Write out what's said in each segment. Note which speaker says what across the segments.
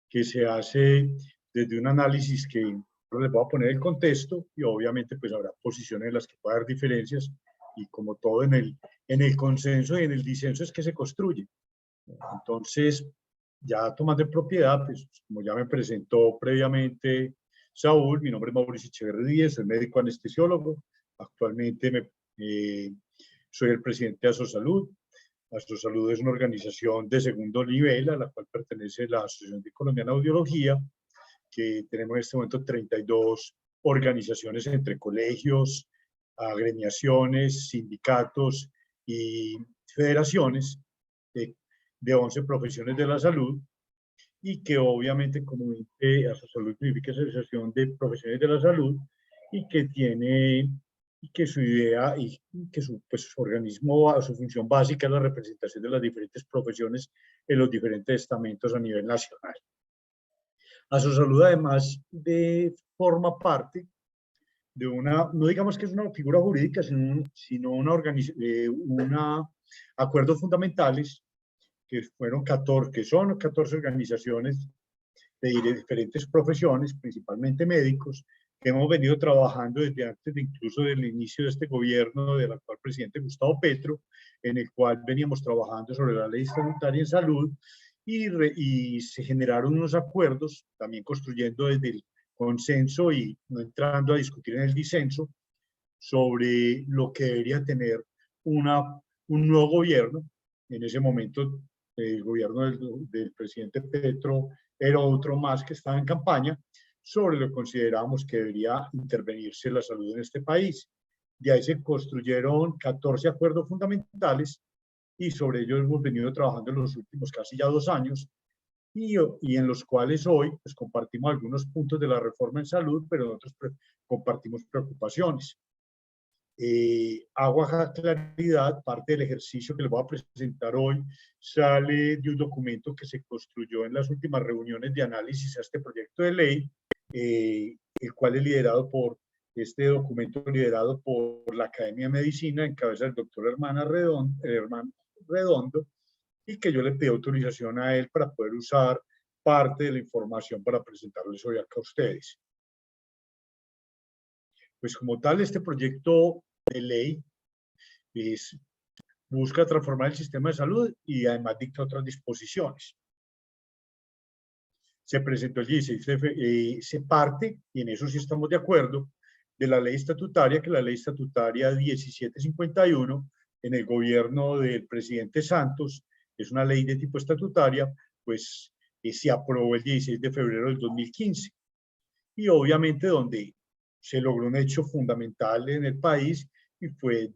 Speaker 1: que se hace desde un análisis que les voy a poner el contexto y obviamente pues habrá posiciones en las que puede haber diferencias y como todo en el consenso y en el disenso es que se construye. Entonces, ya tomando propiedad, pues como ya me presentó previamente Saúl, mi nombre es Mauricio Echeverri Díez, soy médico anestesiólogo, actualmente soy el presidente de Asosalud. Asosalud es una organización de segundo nivel a la cual pertenece la Asociación Colombiana de Audiología, que tenemos en este momento 32 organizaciones entre colegios, agremiaciones, sindicatos y federaciones de 11 profesiones de la salud, y que obviamente como Asosalud significa Asociación de Profesionales de la Salud, y que su idea y que su organismo, su función básica es la representación de las diferentes profesiones en los diferentes estamentos a nivel nacional. Asosalud además forma parte de una, no digamos que es una figura jurídica, sino una acuerdos fundamentales que son 14 organizaciones de diferentes profesiones, principalmente médicos, que hemos venido trabajando desde antes incluso del inicio de este gobierno del actual presidente Gustavo Petro, en el cual veníamos trabajando sobre la ley estatutaria en salud y se generaron unos acuerdos, también construyendo desde el consenso y no entrando a discutir en el disenso, sobre lo que debería tener un nuevo gobierno. En ese momento el gobierno del presidente Petro era otro más que estaba en campaña, sobre lo que considerábamos que debería intervenirse la salud en este país. De ahí se construyeron 14 acuerdos fundamentales y sobre ellos hemos venido trabajando en los últimos casi ya 2 años y en los cuales hoy pues, compartimos algunos puntos de la reforma en salud, pero nosotros compartimos preocupaciones. Agua Claridad, parte del ejercicio que les voy a presentar hoy, sale de un documento que se construyó en las últimas reuniones de análisis a este proyecto de ley, el cual es liderado por este documento liderado por la Academia de Medicina, en cabeza del doctor Hermano Redondo, y que yo le pedí autorización a él para poder usar parte de la información para presentarles hoy acá a ustedes. Pues como tal, este proyecto de ley busca transformar el sistema de salud y además dicta otras disposiciones. Se presentó el 16 se parte, y en eso sí estamos de acuerdo, de la ley estatutaria, que la ley estatutaria 1751, en el gobierno del presidente Santos, es una ley de tipo estatutaria, pues se aprobó el 16 de febrero del 2015. Y obviamente donde se logró un hecho fundamental en el país y fue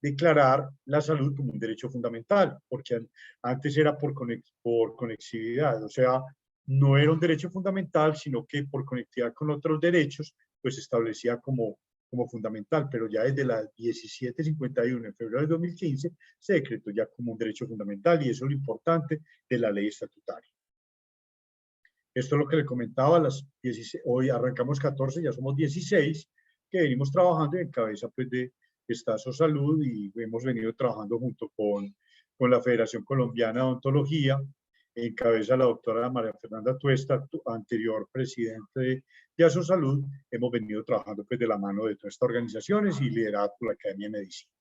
Speaker 1: declarar la salud como un derecho fundamental, porque antes era por conexividad, o sea, no era un derecho fundamental, sino que por conectividad con otros derechos, pues se establecía como fundamental, pero ya desde la 1751 en febrero de 2015 se decretó ya como un derecho fundamental y eso es lo importante de la ley estatutaria. Esto es lo que le comentaba, hoy arrancamos 14, ya somos 16, que venimos trabajando en cabeza pues, de Asosalud y hemos venido trabajando junto con la Federación Colombiana de Odontología, en cabeza la doctora María Fernanda Tuesta, anterior presidente de Asosalud. Hemos venido trabajando pues, de la mano de todas estas organizaciones y liderada por la Academia de Medicina.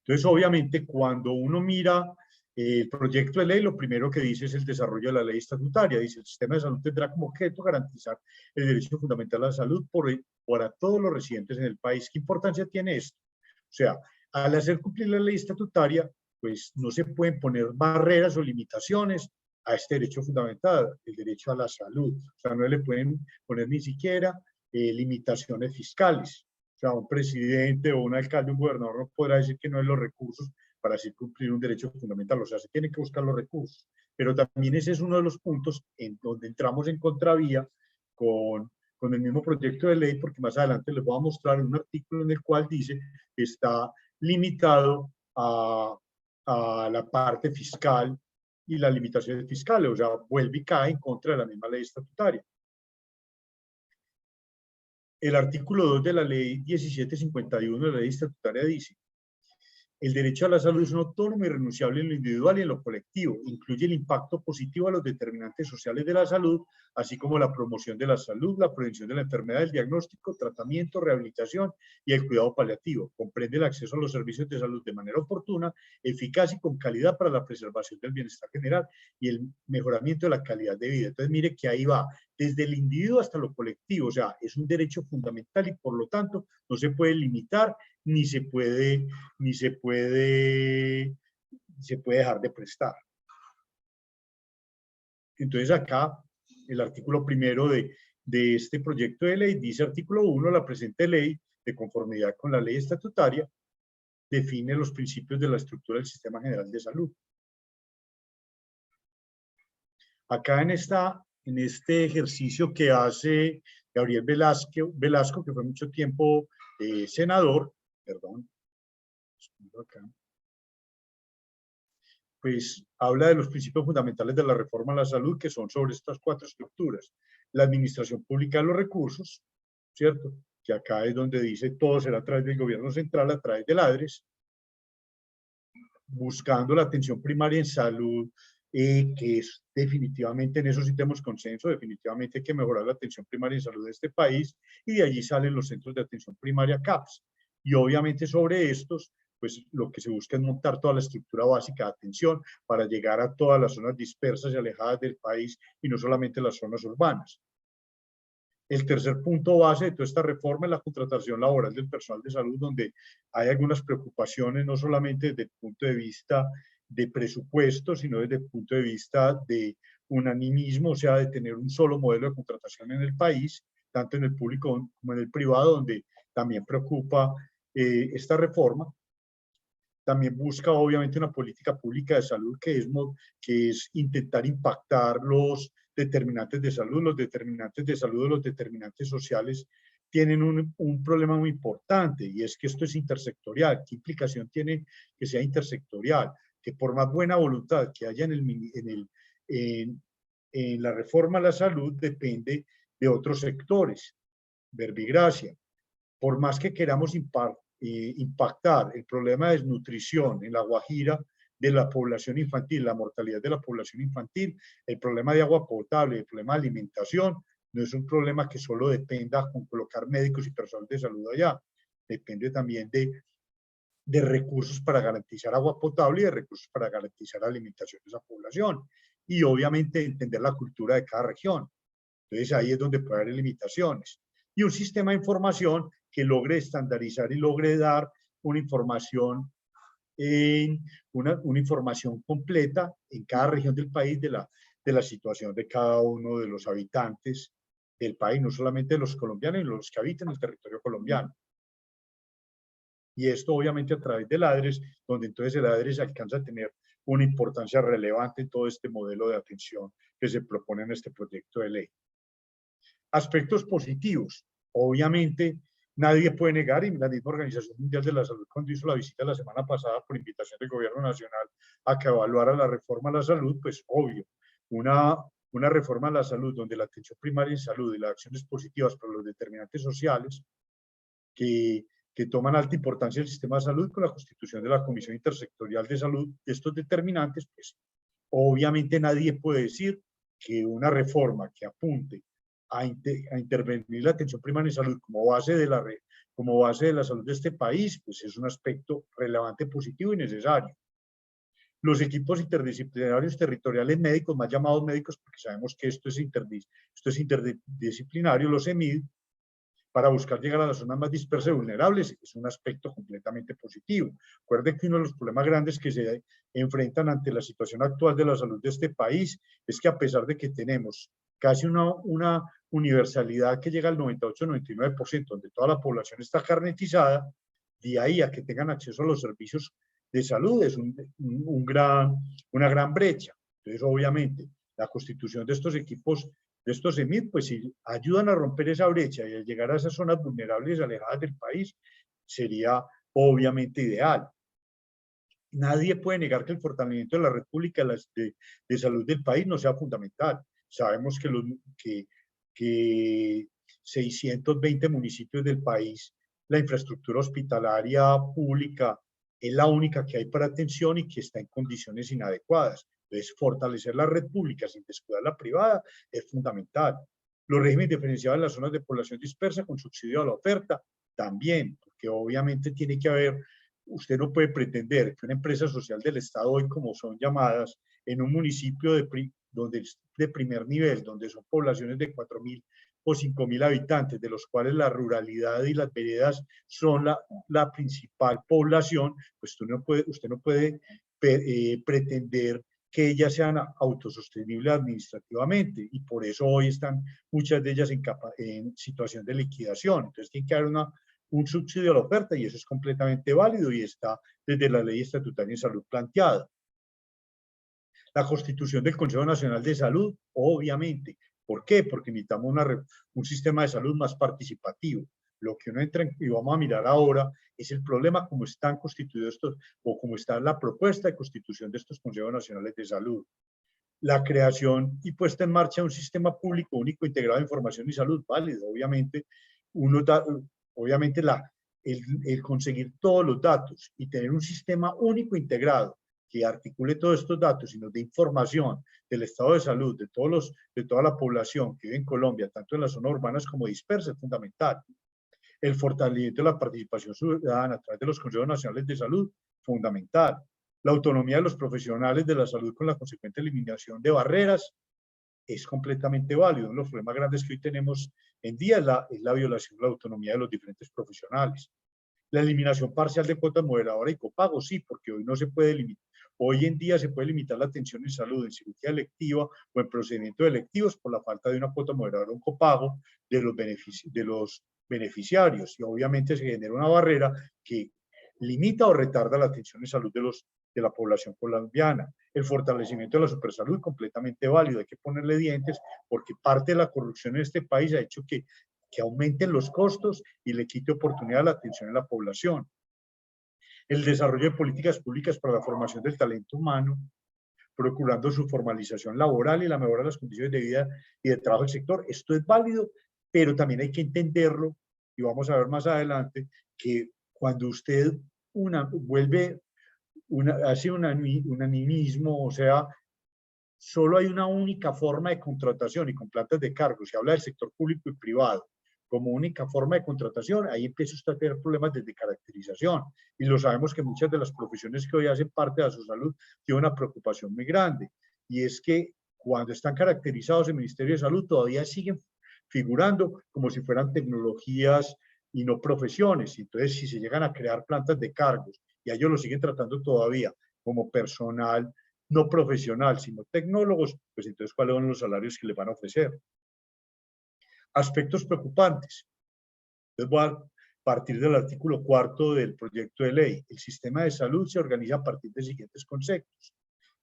Speaker 1: Entonces, obviamente, cuando uno mira el proyecto de ley, lo primero que dice es el desarrollo de la ley estatutaria. Dice, el sistema de salud tendrá como objeto garantizar el derecho fundamental a la salud para todos los residentes en el país. ¿Qué importancia tiene esto? O sea, al hacer cumplir la ley estatutaria, pues no se pueden poner barreras o limitaciones a este derecho fundamental, el derecho a la salud. O sea, no le pueden poner ni siquiera limitaciones fiscales. O sea, un presidente o un alcalde, un gobernador no podrá decir que no hay los recursos para así cumplir un derecho fundamental. O sea, se tienen que buscar los recursos. Pero también ese es uno de los puntos en donde entramos en contravía con el mismo proyecto de ley, porque más adelante les voy a mostrar un artículo en el cual dice que está limitado a la parte fiscal y las limitaciones fiscales. O sea, vuelve y cae en contra de la misma ley estatutaria. El artículo 2 de la ley 1751 de la ley estatutaria dice El derecho a la salud es un autónomo y renunciable en lo individual y en lo colectivo. Incluye el impacto positivo a los determinantes sociales de la salud, así como la promoción de la salud, la prevención de la enfermedad, el diagnóstico, tratamiento, rehabilitación y el cuidado paliativo. Comprende el acceso a los servicios de salud de manera oportuna, eficaz y con calidad para la preservación del bienestar general y el mejoramiento de la calidad de vida. Entonces, mire que ahí va, desde el individuo hasta lo colectivo, o sea, es un derecho fundamental y por lo tanto no se puede limitar ni se puede dejar de prestar. Entonces acá, el artículo primero de este proyecto de ley dice, artículo 1, la presente ley, de conformidad con la ley estatutaria, define los principios de la estructura del Sistema General de Salud. Acá en este ejercicio que hace Gabriel Velasco, que fue mucho tiempo senador, perdón, acá, pues habla de los principios fundamentales de la reforma a la salud, que son sobre estas 4 estructuras. La administración pública de los recursos, ¿cierto? Que acá es donde dice todo será a través del gobierno central, a través del ADRES, buscando la atención primaria en salud, que es definitivamente, en eso sí tenemos consenso, definitivamente hay que mejorar la atención primaria en salud de este país, y de allí salen los centros de atención primaria CAPS. Y obviamente sobre estos, pues lo que se busca es montar toda la estructura básica de atención para llegar a todas las zonas dispersas y alejadas del país y no solamente las zonas urbanas. El tercer punto base de toda esta reforma es la contratación laboral del personal de salud, donde hay algunas preocupaciones, no solamente desde el punto de vista de presupuesto, sino desde el punto de vista de unanimismo, o sea, de tener un solo modelo de contratación en el país, tanto en el público como en el privado, donde también preocupa esta reforma. También busca obviamente una política pública de salud que es intentar impactar los determinantes de salud. Los determinantes de salud o los determinantes sociales tienen un problema muy importante, y es que esto es intersectorial. ¿Qué implicación tiene que sea intersectorial? Que por más buena voluntad que haya en la reforma a la salud, depende de otros sectores. Verbigracia. Por más que queramos impactar el problema de desnutrición en La Guajira de la población infantil, la mortalidad de la población infantil, el problema de agua potable, el problema de alimentación, no es un problema que solo dependa con colocar médicos y personal de salud allá. Depende también de recursos para garantizar agua potable y de recursos para garantizar la alimentación de esa población. Y obviamente entender la cultura de cada región. Entonces ahí es donde puede haber limitaciones. Y un sistema de información que logre estandarizar y logre dar una información, una información completa en cada región del país de la situación de cada uno de los habitantes del país, no solamente de los colombianos, sino los que habitan el territorio colombiano. Y esto obviamente a través del ADRES, donde entonces el ADRES alcanza a tener una importancia relevante en todo este modelo de atención que se propone en este proyecto de ley. Aspectos positivos. Obviamente, nadie puede negar, y la misma Organización Mundial de la Salud, cuando hizo la visita la semana pasada por invitación del Gobierno Nacional a que evaluara la reforma a la salud, pues obvio, una reforma a la salud donde la atención primaria en salud y las acciones positivas para los determinantes sociales que toman alta importancia en el sistema de salud con la constitución de la Comisión Intersectorial de Salud, estos determinantes, pues obviamente nadie puede decir que una reforma que apunte a intervenir la atención primaria en salud como base de la salud de este país, pues es un aspecto relevante, positivo y necesario. Los equipos interdisciplinarios territoriales médicos, más llamados médicos, porque sabemos que esto es interdisciplinario, los EMID, para buscar llegar a las zonas más dispersas y vulnerables, es un aspecto completamente positivo. Recuerden que uno de los problemas grandes que se enfrentan ante la situación actual de la salud de este país es que, a pesar de que tenemos casi una universalidad que llega al 98-99%, donde toda la población está carnetizada, de ahí a que tengan acceso a los servicios de salud es una gran brecha. Entonces, obviamente, la constitución de estos equipos, de estos EMID, pues si ayudan a romper esa brecha y a llegar a esas zonas vulnerables alejadas del país, sería obviamente ideal. Nadie puede negar que el fortalecimiento de la red pública de salud del país no sea fundamental. Sabemos que 620 municipios del país, la infraestructura hospitalaria pública es la única que hay para atención y que está en condiciones inadecuadas. Entonces, fortalecer la red pública sin descuidar la privada es fundamental. Los regímenes diferenciados en las zonas de población dispersa con subsidio a la oferta, también, porque obviamente tiene que haber, usted no puede pretender que una empresa social del Estado hoy, como son llamadas, en un municipio de primer nivel, donde son poblaciones de 4.000 o 5.000 habitantes, de los cuales la ruralidad y las veredas son la principal población, pues usted no puede pretender que ellas sean autosostenibles administrativamente, y por eso hoy están muchas de ellas en situación de liquidación. Entonces tiene que haber un subsidio a la oferta, y eso es completamente válido y está desde la ley estatutaria en salud planteada. La constitución del Consejo Nacional de Salud, obviamente. ¿Por qué? Porque necesitamos un sistema de salud más participativo. Lo que uno entra y vamos a mirar ahora es el problema como están constituidos estos, o como está la propuesta de constitución de estos Consejos Nacionales de Salud. La creación y puesta en marcha de un sistema público único integrado de información y salud, válido. Obviamente, obviamente el conseguir todos los datos y tener un sistema único integrado que articule todos estos datos y nos dé información del estado de salud de toda la población que vive en Colombia, tanto en las zonas urbanas como dispersas, es fundamental. El fortalecimiento de la participación ciudadana a través de los consejos nacionales de salud, fundamental. La autonomía de los profesionales de la salud con la consecuente eliminación de barreras es completamente válido. Uno de los problemas grandes que hoy tenemos en día es la violación de la autonomía de los diferentes profesionales. La eliminación parcial de cuotas moderadoras y copago, sí, porque hoy no se puede limitar. Hoy en día se puede limitar la atención en salud, en cirugía electiva o en procedimientos electivos por la falta de una cuota moderadora o un copago de los beneficiarios, y obviamente se genera una barrera que limita o retarda la atención en salud de la población colombiana. El fortalecimiento de la supersalud, completamente válido, hay que ponerle dientes porque parte de la corrupción en este país ha hecho que aumenten los costos y le quite oportunidad a la atención en la población. El desarrollo de políticas públicas para la formación del talento humano, procurando su formalización laboral y la mejora de las condiciones de vida y de trabajo del sector. Esto es válido, pero también hay que entenderlo, y vamos a ver más adelante, que cuando usted hace un animismo, o sea, solo hay una única forma de contratación y con plantas de cargo, se habla del sector público y privado como única forma de contratación, ahí empieza usted a tener problemas de caracterización, y lo sabemos que muchas de las profesiones que hoy hacen parte de su salud tienen una preocupación muy grande, y es que cuando están caracterizados en el Ministerio de Salud todavía siguen figurando como si fueran tecnologías y no profesiones. Entonces, si se llegan a crear plantas de cargos y a ellos lo siguen tratando todavía como personal no profesional, sino tecnólogos, pues entonces, ¿cuáles son los salarios que les van a ofrecer? Aspectos preocupantes. Entonces, voy a partir del artículo 4 del proyecto de ley. El sistema de salud se organiza a partir de siguientes conceptos.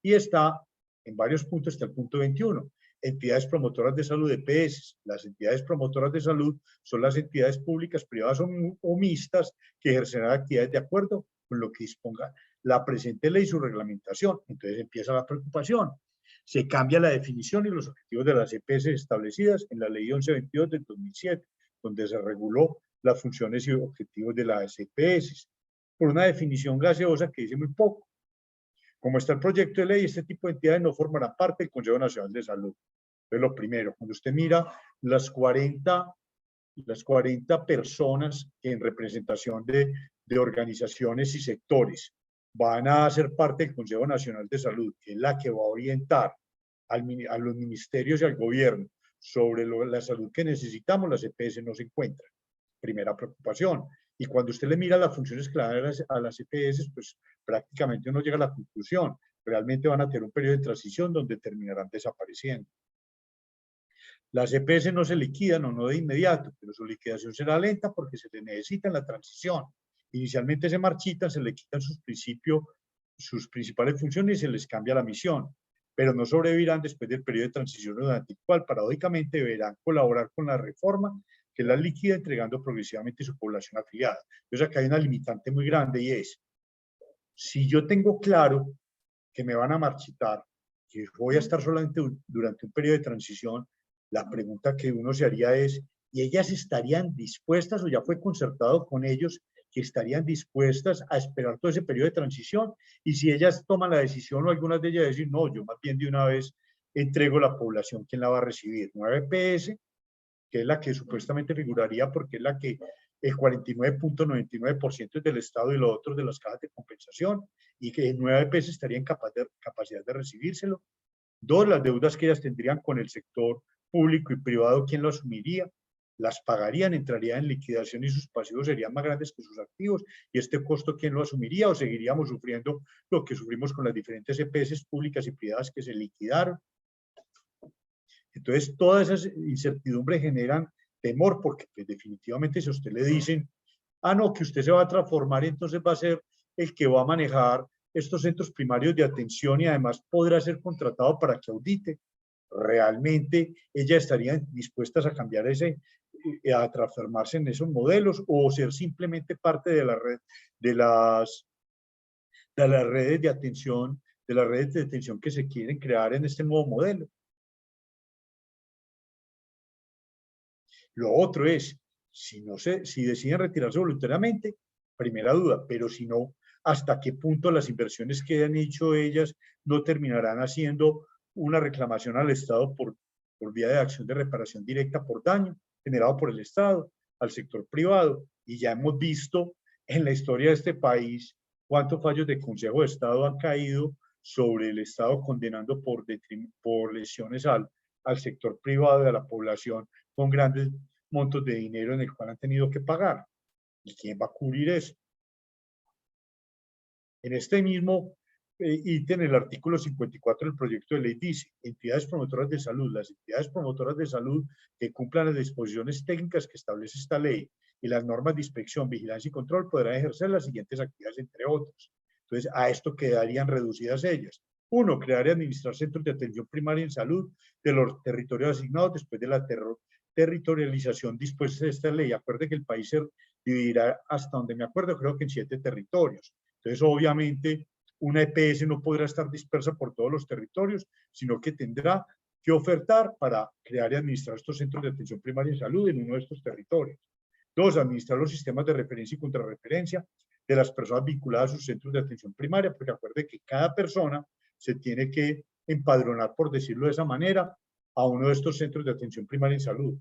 Speaker 1: Y está en varios puntos, está el punto 21. Entidades promotoras de salud, EPS. Las entidades promotoras de salud son las entidades públicas, privadas o mixtas que ejercerán actividades de acuerdo con lo que disponga la presente ley y su reglamentación. Entonces empieza la preocupación. Se cambia la definición y los objetivos de las EPS establecidas en la ley 1122 del 2007, donde se reguló las funciones y objetivos de las EPS, por una definición gaseosa que dice muy poco. Como está el proyecto de ley, este tipo de entidades no formarán parte del Consejo Nacional de Salud. Entonces, lo primero, cuando usted mira las 40 personas en representación de organizaciones y sectores van a ser parte del Consejo Nacional de Salud, que es la que va a orientar a los ministerios y al gobierno sobre la salud que necesitamos, las EPS no se encuentran. Primera preocupación. Y cuando usted le mira las funciones claras a las EPS, pues prácticamente uno llega a la conclusión. Realmente van a tener un periodo de transición donde terminarán desapareciendo. Las EPS no se liquidan o no de inmediato, pero su liquidación será lenta porque se le necesita en la transición. Inicialmente se marchitan, se le quitan sus principales funciones y se les cambia la misión, pero no sobrevivirán después del periodo de transición durante el cual paradójicamente deberán colaborar con la reforma que la liquida entregando progresivamente su población afiliada. Entonces acá hay una limitante muy grande, y es, si yo tengo claro que me van a marchitar, que voy a estar solamente durante un periodo de transición, la pregunta que uno se haría es, ¿y ellas estarían dispuestas o ya fue concertado con ellos que estarían dispuestas a esperar todo ese periodo de transición, y si ellas toman la decisión, o algunas de ellas decir, no, yo más bien de una vez entrego la población, ¿quién la va a recibir? 9 EPS, que es la que supuestamente figuraría porque es la que el 49.99% es del Estado y lo otro de las cajas de compensación, y que 9 EPS estaría en capacidad de recibírselo. Dos, las deudas que ellas tendrían con el sector público y privado, ¿quién lo asumiría? Las pagarían, entrarían en liquidación y sus pasivos serían más grandes que sus activos. ¿Y este costo quién lo asumiría? ¿O seguiríamos sufriendo lo que sufrimos con las diferentes EPS públicas y privadas que se liquidaron? Entonces, todas esas incertidumbres generan temor, porque pues, definitivamente si a usted le dicen, ah, no, que usted se va a transformar, entonces va a ser el que va a manejar estos centros primarios de atención y además podrá ser contratado para que audite. ¿Realmente ellas estarían dispuestas a cambiar a transformarse en esos modelos o ser simplemente parte de la red de las redes de atención que se quieren crear en este nuevo modelo? Lo otro es, si deciden retirarse voluntariamente, primera duda, pero si no, ¿hasta qué punto las inversiones que han hecho ellas no terminarán haciendo una reclamación al Estado por vía de acción de reparación directa por daño generado por el Estado al sector privado? Y ya hemos visto en la historia de este país cuántos fallos de Consejo de Estado han caído sobre el Estado condenando por lesiones al sector privado y a la población con grandes montos de dinero en el cual han tenido que pagar. ¿Y quién va a cubrir eso? En este mismo ítem, el artículo 54 del proyecto de ley dice, entidades promotoras de salud, las entidades promotoras de salud que cumplan las disposiciones técnicas que establece esta ley y las normas de inspección, vigilancia y control podrán ejercer las siguientes actividades, entre otras. Entonces, a esto quedarían reducidas ellas. Uno, crear y administrar centros de atención primaria en salud de los territorios asignados después de la territorialización dispuesta de esta ley. Acuerde que el país se dividirá, hasta donde me acuerdo, creo que en 7 territorios. Entonces, obviamente, una EPS no podrá estar dispersa por todos los territorios, sino que tendrá que ofertar para crear y administrar estos centros de atención primaria en salud en uno de estos territorios. Dos, administrar los sistemas de referencia y contrarreferencia de las personas vinculadas a sus centros de atención primaria, porque acuerde que cada persona se tiene que empadronar, por decirlo de esa manera, a uno de estos centros de atención primaria en salud.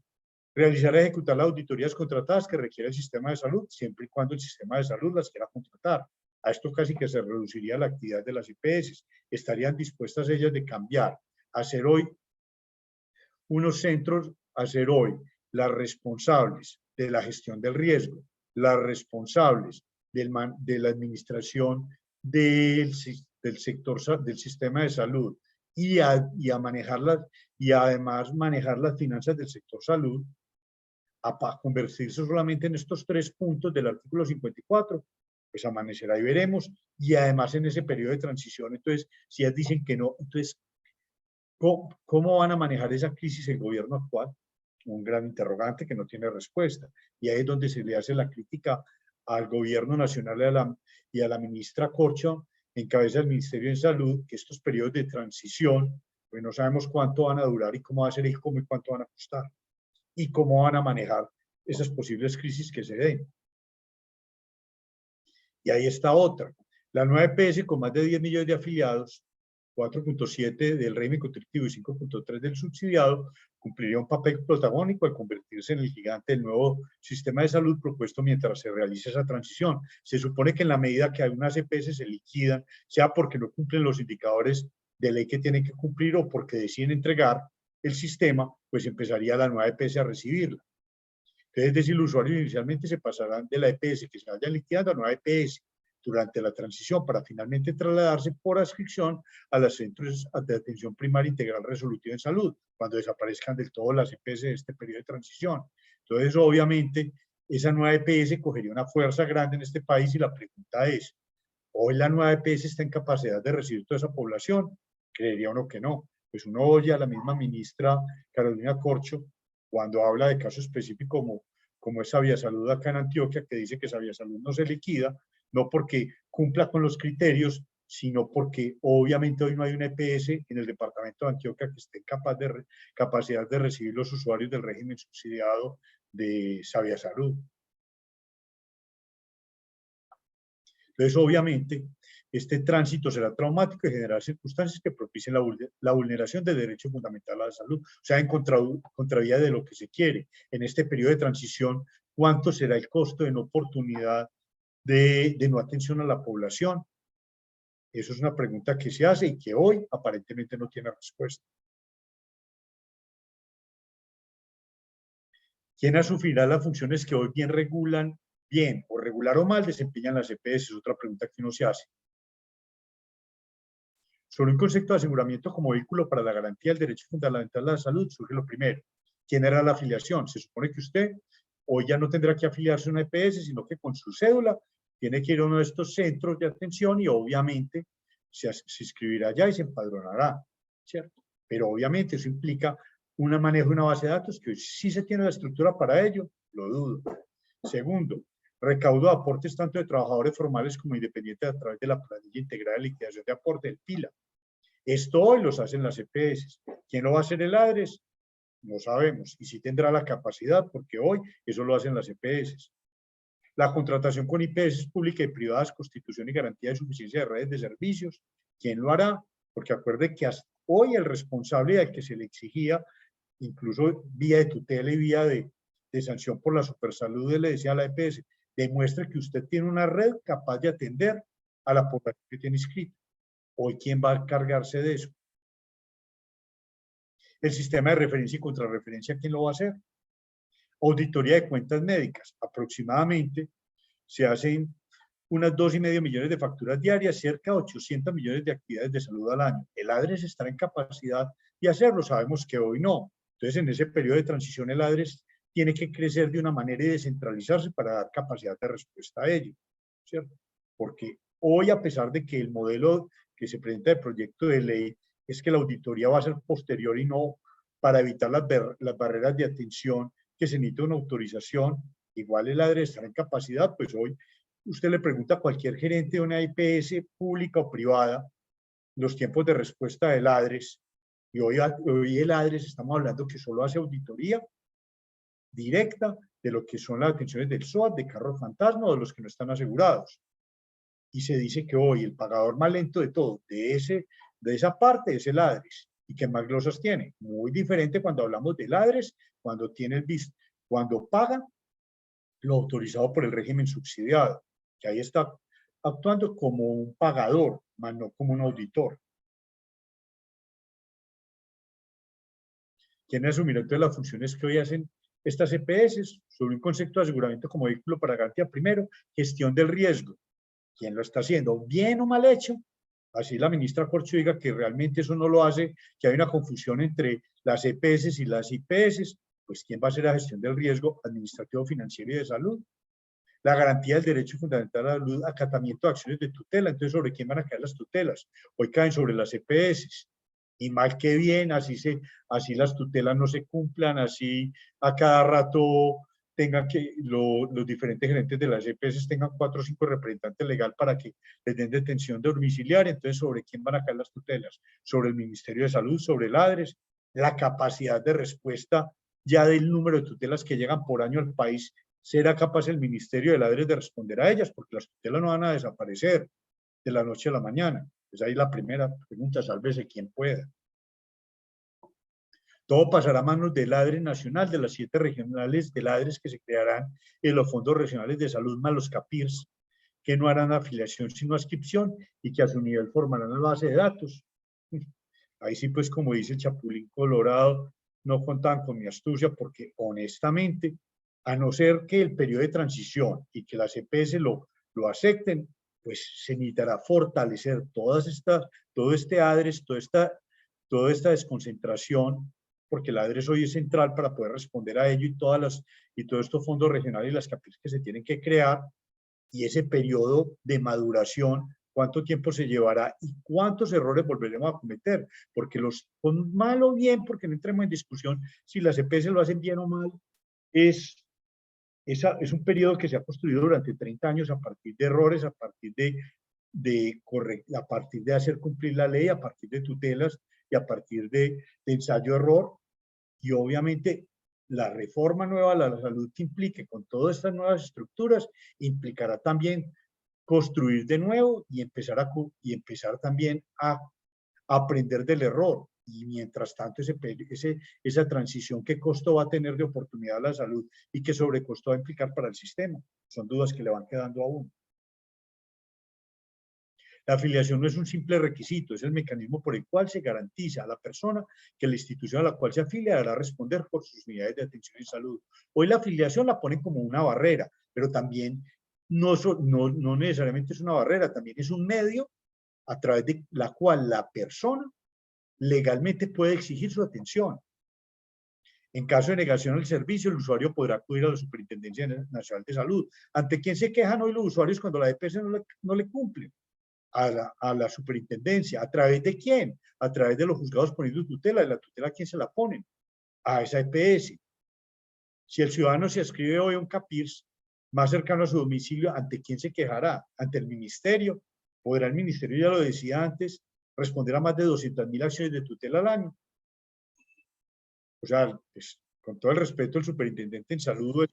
Speaker 1: Realizar y ejecutar las auditorías contratadas que requiere el sistema de salud, siempre y cuando el sistema de salud las quiera contratar. A esto casi que se reduciría la actividad de las IPS. Estarían dispuestas ellas de cambiar, a ser hoy unos centros, a ser hoy las responsables de la gestión del riesgo, las responsables de la administración del sector del sistema de salud y a manejarlas, y además manejar las finanzas del sector salud, a convertirse solamente en estos 3 puntos del artículo 54, pues amanecerá y veremos. Y además en ese periodo de transición, entonces, si ellas dicen que no, entonces, ¿cómo van a manejar esa crisis el gobierno actual? Un gran interrogante que no tiene respuesta. Y ahí es donde se le hace la crítica al gobierno nacional y a la ministra Corcho, en cabeza del Ministerio de Salud, que estos periodos de transición, pues no sabemos cuánto van a durar y cómo va a ser y cómo y cuánto van a costar y cómo van a manejar esas posibles crisis que se den. Y ahí está otra. La nueva EPS con más de 10 millones de afiliados, 4.7 del régimen contributivo y 5.3 del subsidiado, cumpliría un papel protagónico al convertirse en el gigante del nuevo sistema de salud propuesto mientras se realiza esa transición. Se supone que en la medida que algunas EPS se liquidan, sea porque no cumplen los indicadores de ley que tienen que cumplir o porque deciden entregar el sistema, pues empezaría la nueva EPS a recibirla. Entonces, es decir, los usuarios inicialmente se pasarán de la EPS que se vaya liquidando a nueva EPS durante la transición para finalmente trasladarse por adscripción a los centros de atención primaria integral resolutiva en salud, cuando desaparezcan del todo las EPS de este periodo de transición. Entonces, obviamente, esa nueva EPS cogería una fuerza grande en este país y la pregunta es, ¿hoy la nueva EPS está en capacidad de recibir toda esa población? Creería uno que no. Pues uno oye a la misma ministra Carolina Corcho cuando habla de casos específicos como es Sabia Salud acá en Antioquia, que dice que Sabia Salud no se liquida, no porque cumpla con los criterios, sino porque obviamente hoy no hay una EPS en el departamento de Antioquia que esté capacidad de recibir los usuarios del régimen subsidiado de Sabia Salud. Entonces, obviamente, este tránsito será traumático y generará circunstancias que propicien la vulneración del derecho fundamental a la salud, o sea, en contravía de lo que se quiere. En este periodo de transición, ¿cuánto será el costo de no oportunidad de no atención a la población? Eso es una pregunta que se hace y que hoy aparentemente no tiene respuesta. ¿Quién asumirá las funciones que hoy bien o regular o mal desempeñan las EPS? Es otra pregunta que uno se hace. Sobre un concepto de aseguramiento como vehículo para la garantía del derecho fundamental a la salud, surge lo primero. ¿Quién era la afiliación? Se supone que usted hoy ya no tendrá que afiliarse a una EPS, sino que con su cédula tiene que ir a uno de estos centros de atención y obviamente se inscribirá allá y se empadronará, ¿cierto? Pero obviamente eso implica un manejo de una base de datos que hoy sí se tiene la estructura para ello, lo dudo. Segundo, recaudo aportes tanto de trabajadores formales como independientes a través de la planilla integrada de liquidación de aporte, el PILA. Esto hoy los hacen las EPS. ¿Quién lo va a hacer el ADRES? No sabemos. Y sí tendrá la capacidad, porque hoy eso lo hacen las EPS. La contratación con IPS públicas y privadas, constitución y garantía de suficiencia de redes de servicios. ¿Quién lo hará? Porque acuerde que hasta hoy el responsable al que se le exigía, incluso vía de tutela y vía de sanción por la supersalud, le decía a la EPS, demuestre que usted tiene una red capaz de atender a la población que tiene inscrita. Hoy, ¿quién va a cargarse de eso? El sistema de referencia y contrarreferencia, ¿quién lo va a hacer? Auditoría de cuentas médicas. Aproximadamente se hacen unas 2,5 millones de facturas diarias, cerca de 800 millones de actividades de salud al año. El ADRES estará en capacidad de hacerlo, sabemos que hoy no. Entonces, en ese periodo de transición, el ADRES tiene que crecer de una manera y descentralizarse para dar capacidad de respuesta a ello, ¿cierto? Porque hoy, a pesar de que el modelo que se presenta de proyecto de ley es que la auditoría va a ser posterior y no para evitar las barreras de atención, que se necesita una autorización, igual el ADRES estará en capacidad, pues hoy usted le pregunta a cualquier gerente de una IPS pública o privada los tiempos de respuesta del ADRES, y hoy el ADRES estamos hablando que solo hace auditoría directa de lo que son las atenciones del SOAT, de carros fantasma o de los que no están asegurados. Y se dice que hoy el pagador más lento de todo, de esa parte, es el ADRES. ¿Y qué más glosas tiene? Muy diferente cuando hablamos del ADRES, cuando tiene el BIS, cuando paga lo autorizado por el régimen subsidiado, que ahí está actuando como un pagador, más no como un auditor. ¿Quién asumirá entonces las funciones que hoy hacen estas EPS? Sobre un concepto de aseguramiento como vehículo para garantía. Primero, gestión del riesgo. ¿Quién lo está haciendo? ¿Bien o mal hecho? Así la ministra Corcho diga que realmente eso no lo hace, que hay una confusión entre las EPS y las IPS, pues ¿quién va a hacer la gestión del riesgo administrativo, financiero y de salud? La garantía del derecho fundamental a la salud, acatamiento de acciones de tutela. Entonces, ¿sobre quién van a caer las tutelas? Hoy caen sobre las EPS. Y mal que bien, así las tutelas no se cumplan, así a cada rato tengan que los diferentes gerentes de las EPS tengan 4 o 5 representantes legales para que les den detención domiciliaria. Entonces, ¿sobre quién van a caer las tutelas? Sobre el Ministerio de Salud, sobre el ADRES, la capacidad de respuesta ya del número de tutelas que llegan por año al país. ¿Será capaz el Ministerio del ADRES de responder a ellas? Porque las tutelas no van a desaparecer de la noche a la mañana. Pues ahí la primera pregunta, sálvese quien pueda. Todo pasará a manos del ADRES nacional, de las 7 regionales del ADRES que se crearán en los fondos regionales de salud más los CAPIRS, que no harán afiliación sino adscripción y que a su nivel formarán la base de datos. Ahí sí, pues como dice el Chapulín Colorado, no contaban con mi astucia porque honestamente, a no ser que el periodo de transición y que las EPS lo acepten, pues se necesitará fortalecer todo este ADRES, toda esta desconcentración, porque el ADRES hoy es central para poder responder a ello y todos estos fondos regionales y las CAPIRS que se tienen que crear, y ese periodo de maduración, cuánto tiempo se llevará y cuántos errores volveremos a cometer, porque con mal o bien, porque no entremos en discusión si las EPS lo hacen bien o mal, es un periodo que se ha construido durante 30 años a partir de errores, a partir a partir de hacer cumplir la ley, a partir de tutelas y a partir de ensayo-error, y obviamente la reforma nueva a la salud que implique con todas estas nuevas estructuras implicará también construir de nuevo y empezar también a aprender del error. Y mientras tanto, esa transición, ¿qué costo va a tener de oportunidad a la salud y qué sobrecosto va a implicar para el sistema? Son dudas que le van quedando a uno. La afiliación no es un simple requisito, es el mecanismo por el cual se garantiza a la persona que la institución a la cual se afilia deberá responder por sus unidades de atención en salud. Hoy la afiliación la ponen como una barrera, pero también no necesariamente es una barrera, también es un medio a través de la cual la persona legalmente puede exigir su atención. En caso de negación del servicio, el usuario podrá acudir a la Superintendencia Nacional de Salud. ¿Ante quién se quejan hoy los usuarios cuando la EPS no le cumple? A la superintendencia. ¿A través de quién? A través de los juzgados poniendo tutela. ¿De la tutela a quién se la ponen? A esa EPS. Si el ciudadano se inscribe hoy a un CAPIRS más cercano a su domicilio, ¿ante quién se quejará? ¿Ante el ministerio? ¿Podrá el ministerio, ya lo decía antes, responder a más de 200.000 acciones de tutela al año? O sea, pues, con todo el respeto, el superintendente en salud, el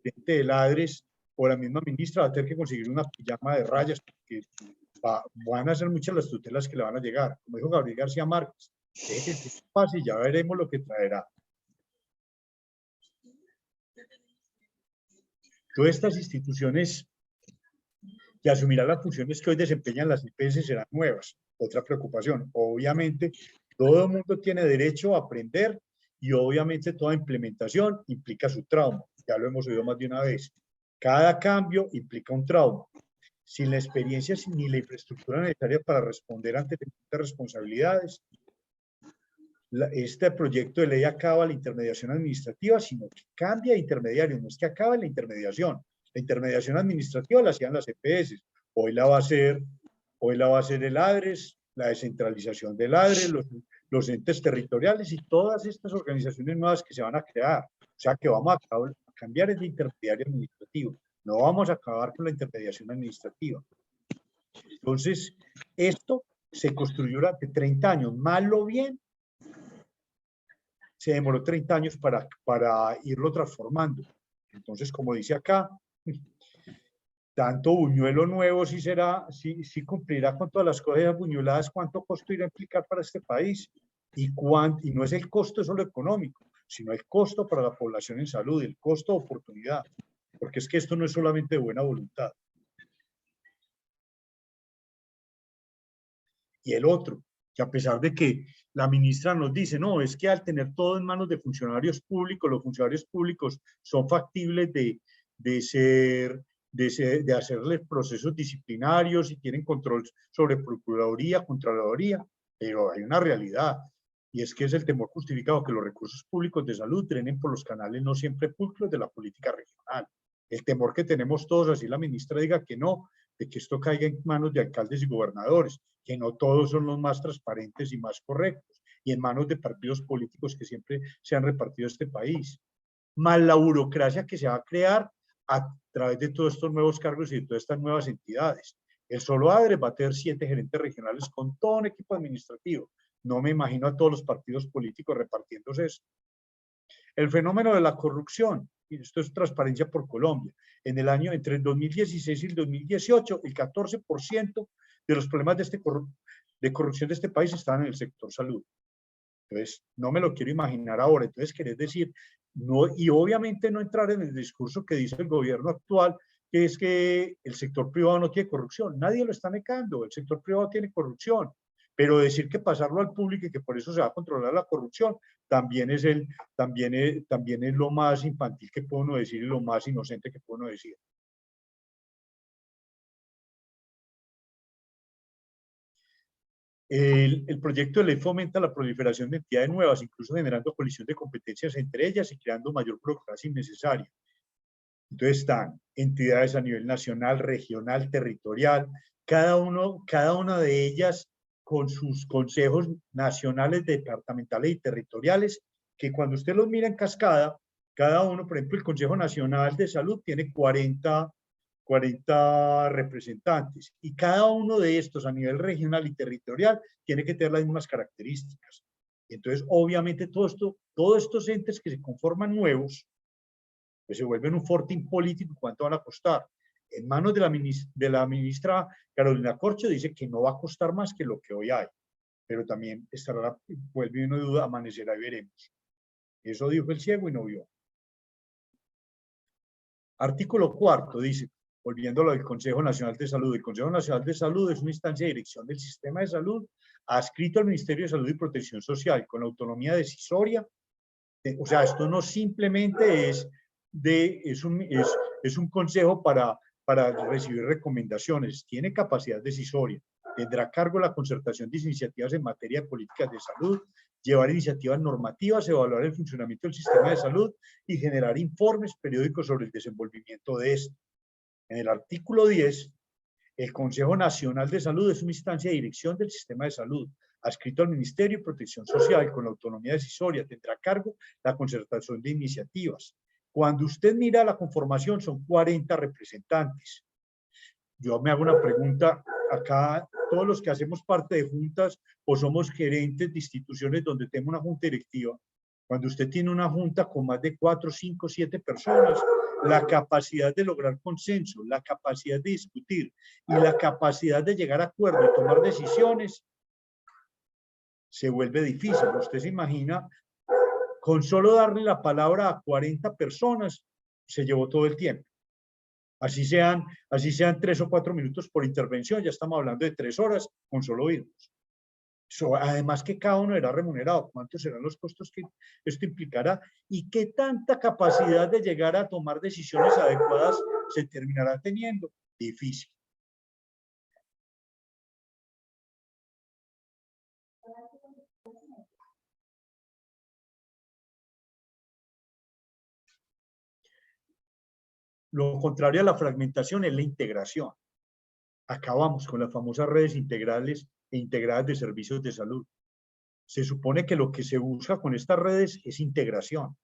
Speaker 1: presidente de Ladres o la misma ministra va a tener que conseguir una pijama de rayas porque van a ser muchas las tutelas que le van a llegar. Como dijo Gabriel García Márquez, deje que pase y ya veremos lo que traerá. Todas estas instituciones que asumirán las funciones que hoy desempeñan las IPS serán nuevas. Otra preocupación. Obviamente, todo el mundo tiene derecho a aprender y obviamente toda implementación implica su trauma. Ya lo hemos oído más de una vez. Cada cambio implica un trauma. Sin la experiencia ni la infraestructura necesaria para responder ante distintas responsabilidades, este proyecto de ley acaba la intermediación administrativa, sino que cambia de intermediario, no es que acabe la intermediación. La intermediación administrativa la hacían las EPS, hoy la va a hacer el ADRES, la descentralización del ADRES, los entes territoriales y todas estas organizaciones nuevas que se van a crear. O sea que vamos a cambiar el intermediario administrativo, no vamos a acabar con la intermediación administrativa. Entonces, esto se construyó durante 30 años, mal o bien, se demoró 30 años para irlo transformando. Entonces, como dice acá, tanto Buñuelo nuevo si cumplirá con todas las cosas buñueladas, ¿cuánto costo irá a implicar para este país? Y no es el costo solo económico, sino el costo para la población en salud, el costo de oportunidad, porque es que esto no es solamente de buena voluntad. Y el otro, que a pesar de que la ministra nos dice, no, es que al tener todo en manos de funcionarios públicos, los funcionarios públicos son factibles de hacerles procesos disciplinarios y tienen control sobre Procuraduría, Contraloría, pero hay una realidad, y es que es el temor justificado que los recursos públicos de salud drenen por los canales no siempre pulcros de la política regional. El temor que tenemos todos, así la ministra diga que no, de que esto caiga en manos de alcaldes y gobernadores, que no todos son los más transparentes y más correctos, y en manos de partidos políticos que siempre se han repartido este país. Más la burocracia que se va a crear a través de todos estos nuevos cargos y de todas estas nuevas entidades. El solo ADRES va a tener 7 gerentes regionales con todo un equipo administrativo. No me imagino a todos los partidos políticos repartiéndose eso. El fenómeno de la corrupción, y esto es Transparencia por Colombia, entre el 2016 y el 2018, el 14% de los problemas de corrupción de este país estaban en el sector salud. Entonces, no me lo quiero imaginar ahora. Entonces, querés decir, no, y obviamente no entrar en el discurso que dice el gobierno actual, que es que el sector privado no tiene corrupción. Nadie lo está negando, el sector privado tiene corrupción. Pero decir que pasarlo al público y que por eso se va a controlar la corrupción, también es lo más infantil que puedo uno decir y lo más inocente que puedo uno decir. El proyecto de ley fomenta la proliferación de entidades nuevas, incluso generando colisión de competencias entre ellas y creando mayor burocracia innecesaria. Entonces están entidades a nivel nacional, regional, territorial, cada una de ellas con sus consejos nacionales, departamentales y territoriales, que cuando usted los mira en cascada, cada uno, por ejemplo, el Consejo Nacional de Salud tiene 40 representantes y cada uno de estos a nivel regional y territorial tiene que tener las mismas características. Entonces, obviamente, todos estos entes que se conforman nuevos, pues se vuelven un fortín político. ¿Cuánto van a costar? en manos de la ministra Carolina Corcho, dice que no va a costar más que lo que hoy hay, pero también estará, vuelve uno de duda, amanecerá y veremos. Eso dijo el ciego y no vio. Artículo 4 dice, volviéndolo al Consejo Nacional de Salud, el Consejo Nacional de Salud es una instancia de dirección del sistema de salud adscrito al Ministerio de Salud y Protección Social, con autonomía decisoria. O sea, esto no simplemente es un consejo para recibir recomendaciones, tiene capacidad decisoria, tendrá a cargo la concertación de iniciativas en materia de políticas de salud, llevar iniciativas normativas, evaluar el funcionamiento del sistema de salud y generar informes periódicos sobre el desenvolvimiento de esto. En el artículo 10, el Consejo Nacional de Salud es una instancia de dirección del sistema de salud, adscrito al Ministerio de Protección Social, con la autonomía decisoria, tendrá a cargo la concertación de iniciativas. Cuando usted mira la conformación, son 40 representantes. Yo me hago una pregunta, acá todos los que hacemos parte de juntas o somos gerentes de instituciones donde tengo una junta directiva, cuando usted tiene una junta con más de 4, 5, 7 personas, la capacidad de lograr consenso, la capacidad de discutir y la capacidad de llegar a acuerdo y tomar decisiones se vuelve difícil. Usted se imagina, con solo darle la palabra a 40 personas, se llevó todo el tiempo. Así sean 3 o 4 minutos por intervención, ya estamos hablando de 3 horas con solo oírnos. Además que cada uno era remunerado, cuántos serán los costos que esto implicará y qué tanta capacidad de llegar a tomar decisiones adecuadas se terminará teniendo. Difícil. Lo contrario a la fragmentación es la integración. Acabamos con las famosas redes integrales e integradas de servicios de salud. Se supone que lo que se busca con estas redes es integración.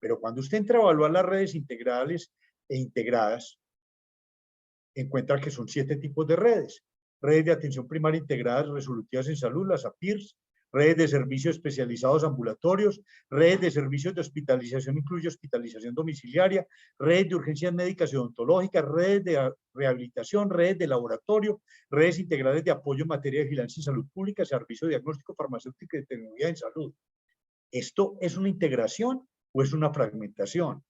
Speaker 1: Pero cuando usted entra a evaluar las redes integrales e integradas, encuentra que son 7 tipos de redes. Redes de atención primaria integradas resolutivas en salud, las APIRS, redes de servicios especializados ambulatorios, redes de servicios de hospitalización, incluye hospitalización domiciliaria, redes de urgencias médicas y odontológicas, redes de rehabilitación, redes de laboratorio, redes integrales de apoyo en materia de vigilancia en salud pública, servicio diagnóstico farmacéutico y de tecnología en salud. ¿Esto es una integración o es una fragmentación?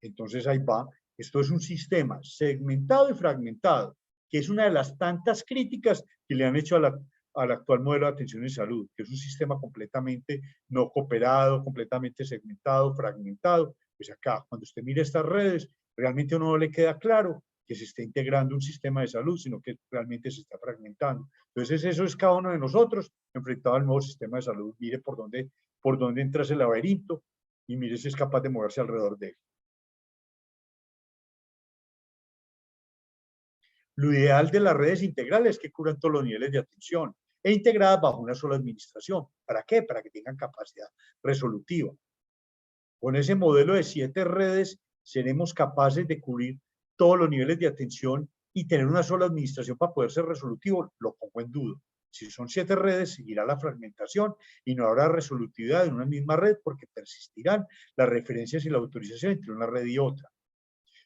Speaker 1: Entonces ahí va. Esto es un sistema segmentado y fragmentado, que es una de las tantas críticas que le han hecho al actual modelo de atención en salud, que es un sistema completamente no cooperado, completamente segmentado, fragmentado. Pues acá, cuando usted mira estas redes, realmente a uno no le queda claro que se esté integrando un sistema de salud, sino que realmente se está fragmentando. Entonces eso es cada uno de nosotros enfrentado al nuevo sistema de salud. Mire por dónde entra ese laberinto y mire si es capaz de moverse alrededor de él. Lo ideal de las redes integrales es que cubran todos los niveles de atención e integradas bajo una sola administración. ¿Para qué? Para que tengan capacidad resolutiva. Con ese modelo de 7 redes seremos capaces de cubrir todos los niveles de atención y tener una sola administración para poder ser resolutivo. Lo pongo en duda. Si son 7 redes, seguirá la fragmentación y no habrá resolutividad en una misma red porque persistirán las referencias y la autorización entre una red y otra.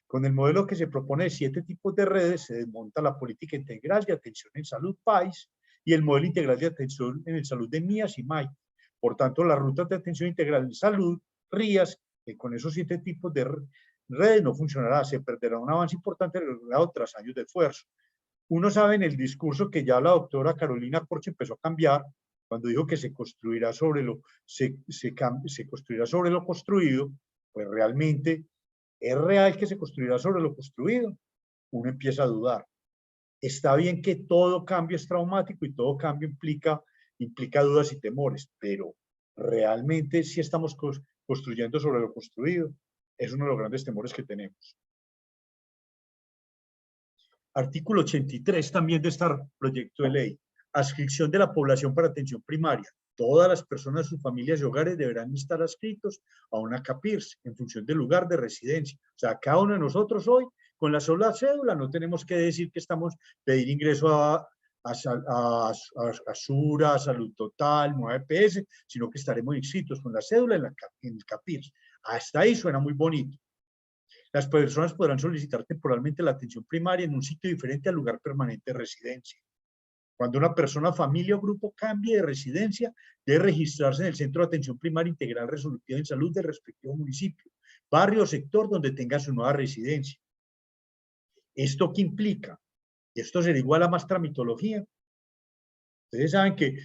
Speaker 1: Con el modelo que se propone de 7 tipos de redes, se desmonta la política integral de atención en salud PAIS y el modelo integral de atención en salud de MIAS y MAI. Por tanto, las rutas de atención integral en salud, RIAS, que con esos 7 tipos de redes no funcionará, se perderá un avance importante logrado tras años de esfuerzo. Uno sabe en el discurso que ya la doctora Carolina Corcho empezó a cambiar cuando dijo que se construirá sobre lo construido, pues realmente ¿es real que se construirá sobre lo construido? Uno empieza a dudar. Está bien que todo cambio es traumático y todo cambio implica dudas y temores, pero realmente sí estamos construyendo sobre lo construido. Es uno de los grandes temores que tenemos. Artículo 83 también de este proyecto de ley. Adscripción de la población para atención primaria. Todas las personas, sus familias y hogares deberán estar adscritos a una CAPIRS en función del lugar de residencia. O sea, cada uno de nosotros hoy, con la sola cédula, no tenemos que decir que estamos pedir ingreso a Sura, a Salud Total, Nueva EPS, sino que estaremos inscritos con la cédula en el CAPIRS. Hasta ahí suena muy bonito. Las personas podrán solicitar temporalmente la atención primaria en un sitio diferente al lugar permanente de residencia. Cuando una persona, familia o grupo cambie de residencia, debe registrarse en el Centro de Atención Primaria Integral Resolutiva en Salud del respectivo municipio, barrio o sector donde tenga su nueva residencia. ¿Esto qué implica? Esto será igual a más tramitología. Ustedes saben que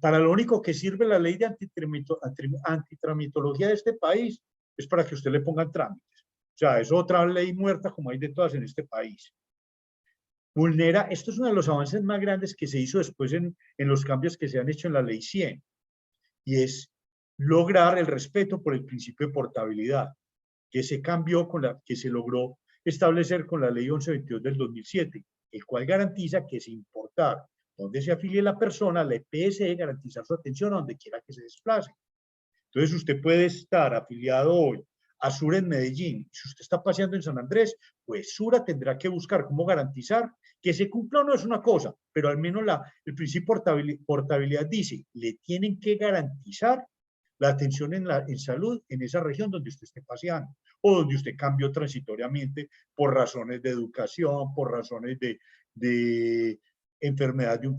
Speaker 1: para lo único que sirve la ley de antitramitología de este país es para que usted le pongan trámites. O sea, es otra ley muerta como hay de todas en este país. Vulnera, esto es uno de los avances más grandes que se hizo después en los cambios que se han hecho en la ley 100, y es lograr el respeto por el principio de portabilidad, que se cambió que se logró establecer con la ley 1122 del 2007, el cual garantiza que sin importar donde se afilie la persona, la EPS debe garantizar su atención a donde quiera que se desplace. Entonces usted puede estar afiliado hoy a Sura en Medellín. Si usted está paseando en San Andrés, pues Sura tendrá que buscar cómo garantizar que se cumpla o no es una cosa, pero al menos el principio de portabilidad dice, le tienen que garantizar la atención en salud en esa región donde usted esté paseando o donde usted cambió transitoriamente por razones de educación, por razones de enfermedad de un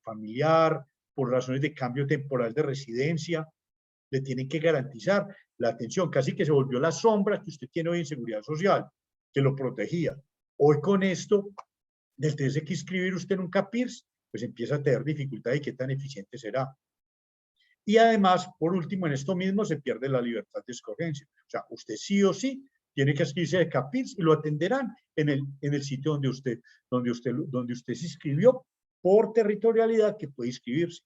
Speaker 1: familiar, por razones de cambio temporal de residencia. Le tienen que garantizar la atención. Casi que se volvió la sombra que usted tiene hoy en Seguridad Social, que lo protegía. Hoy con esto, del tenerse que inscribir usted en un CAPIRS, pues empieza a tener dificultad de qué tan eficiente será. Y además, por último, en esto mismo se pierde la libertad de escogencia. O sea, usted sí o sí tiene que inscribirse de CAPIRS y lo atenderán en el sitio donde usted se inscribió por territorialidad que puede inscribirse.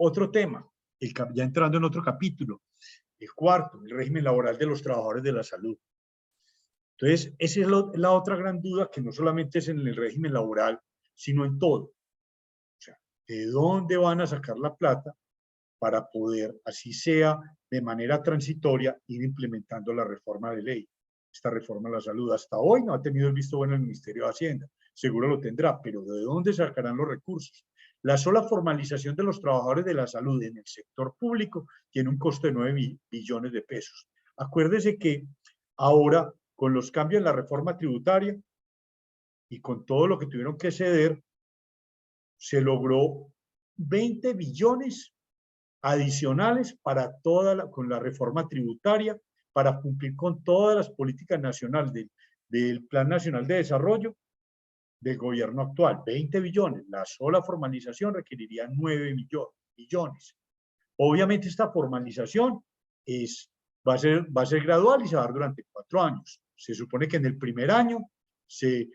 Speaker 1: Otro tema, ya entrando en otro capítulo, el cuarto, el régimen laboral de los trabajadores de la salud. Entonces, esa es la otra gran duda, que no solamente es en el régimen laboral, sino en todo. O sea, ¿de dónde van a sacar la plata para poder, así sea de manera transitoria, ir implementando la reforma de ley? Esta reforma a la salud hasta hoy no ha tenido el visto bueno en el Ministerio de Hacienda. Seguro lo tendrá, pero ¿de dónde sacarán los recursos? La sola formalización de los trabajadores de la salud en el sector público tiene un costo de 9 billones de pesos. Acuérdese que ahora, con los cambios en la reforma tributaria y con todo lo que tuvieron que ceder, se logró 20 billones adicionales para con la reforma tributaria, para cumplir con todas las políticas nacionales del Plan Nacional de Desarrollo del gobierno actual. 20 billones. La sola formalización requeriría 9 billones. Obviamente esta formalización va a ser gradual y se va a dar durante 4 años. Se supone que en el primer año se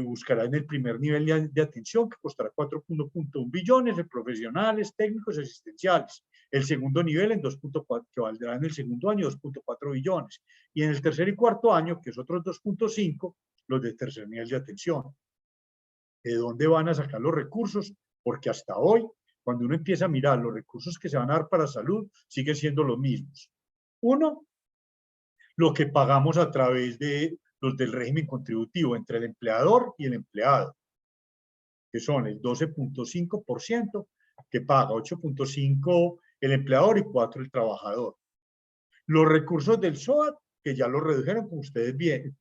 Speaker 1: buscará en el primer nivel de atención, que costará 4.1 billones de profesionales, técnicos y asistenciales. El segundo nivel en 2.4, que valdrá en el segundo año 2.4 billones. Y en el tercer y cuarto año, que es otros 2.5, los de tercer nivel de atención. ¿De dónde van a sacar los recursos? Porque hasta hoy, cuando uno empieza a mirar los recursos que se van a dar para salud, siguen siendo los mismos. Uno, lo que pagamos a través de los del régimen contributivo entre el empleador y el empleado, que son el 12.5% que paga, 8.5% el empleador y 4% el trabajador. Los recursos del SOAT, que ya lo redujeron, como ustedes vieron,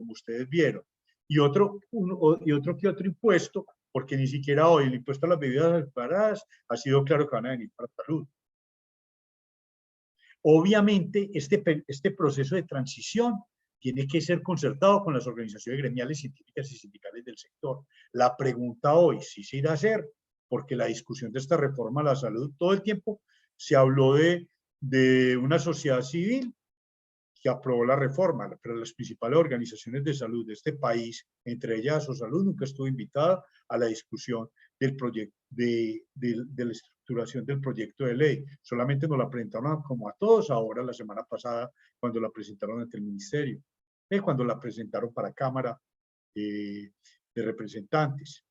Speaker 1: y otro que otro impuesto, porque ni siquiera hoy el impuesto a las bebidas azucaradas ha sido claro que van a venir para salud. Obviamente, este proceso de transición tiene que ser concertado con las organizaciones gremiales, científicas y sindicales del sector. La pregunta hoy, ¿sí se irá a hacer? Porque la discusión de esta reforma a la salud, todo el tiempo se habló de una sociedad civil que aprobó la reforma, pero las principales organizaciones de salud de este país, entre ellas Asosalud, nunca estuvo invitada a la discusión del proyecto, de la estructuración del proyecto de ley. Solamente nos la presentaron como a todos ahora la semana pasada, cuando la presentaron ante el ministerio, cuando la presentaron para Cámara de Representantes.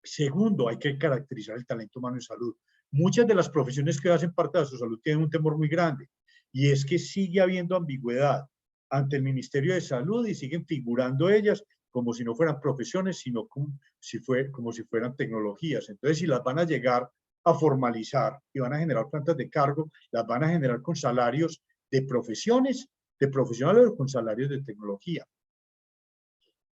Speaker 1: Segundo, hay que caracterizar el talento humano en salud. Muchas de las profesiones que hacen parte de Asosalud tienen un temor muy grande, y es que sigue habiendo ambigüedad ante el Ministerio de Salud y siguen figurando ellas como si no fueran profesiones, sino como si fueran tecnologías. Entonces, si las van a llegar a formalizar y van a generar plantas de cargo, las van a generar con salarios de profesiones, de profesionales o con salarios de tecnología.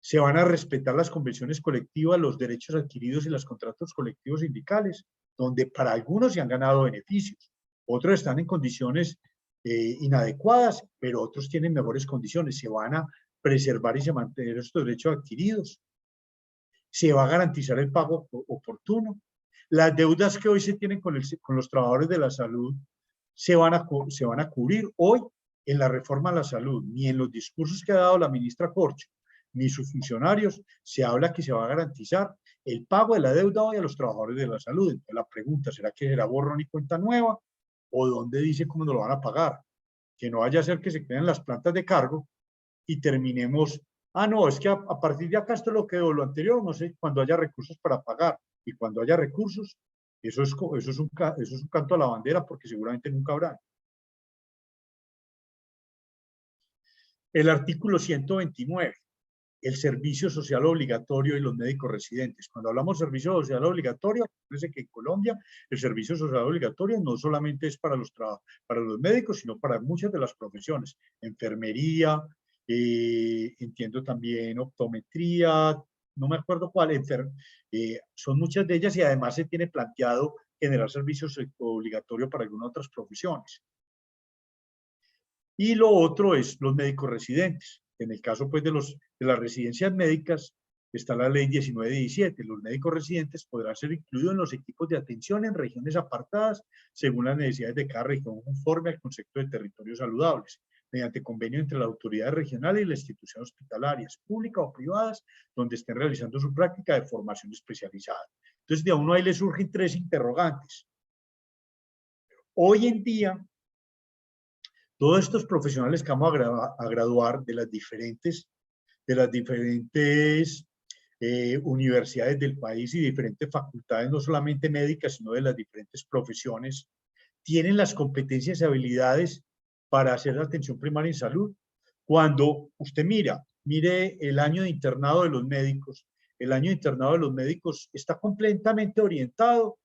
Speaker 1: Se van a respetar las convenciones colectivas, los derechos adquiridos y los contratos colectivos sindicales, donde para algunos se han ganado beneficios, otros están en condiciones inadecuadas, pero otros tienen mejores condiciones. Se van a preservar y se mantener estos derechos adquiridos. Se va a garantizar el pago oportuno. Las deudas que hoy se tienen con los trabajadores de la salud se van a cubrir. Hoy, en la reforma a la salud, ni en los discursos que ha dado la ministra Corcho, ni sus funcionarios, se habla que se va a garantizar el pago de la deuda hoy a los trabajadores de la salud. Entonces la pregunta, ¿será que será borrón y cuenta nueva? ¿O dónde dice cómo nos lo van a pagar? Que no vaya a ser que se queden las plantas de cargo y terminemos, no, es que a partir de acá esto es lo que lo anterior, no sé, cuando haya recursos para pagar. Y cuando haya recursos, eso es un canto a la bandera, porque seguramente nunca habrá. El artículo 129. El servicio social obligatorio y los médicos residentes. Cuando hablamos de servicio social obligatorio, parece que en Colombia el servicio social obligatorio no solamente es para los médicos, sino para muchas de las profesiones. Enfermería, entiendo también optometría, no me acuerdo cuál, son muchas de ellas y además se tiene planteado generar servicios obligatorios para algunas otras profesiones. Y lo otro es los médicos residentes. En el caso pues, de las residencias médicas, está la ley 1917. Los médicos residentes podrán ser incluidos en los equipos de atención en regiones apartadas según las necesidades de cada región, conforme al concepto de territorios saludables, mediante convenio entre la autoridad regional y la institución hospitalarias, públicas o privadas, donde estén realizando su práctica de formación especializada. Entonces, de a uno ahí le surgen tres interrogantes. Hoy en día, todos estos profesionales que vamos a graduar de las diferentes universidades del país y diferentes facultades, no solamente médicas, sino de las diferentes profesiones, tienen las competencias y habilidades para hacer atención primaria en salud. Cuando usted mire el año de internado de los médicos, el año de internado de los médicos está completamente orientado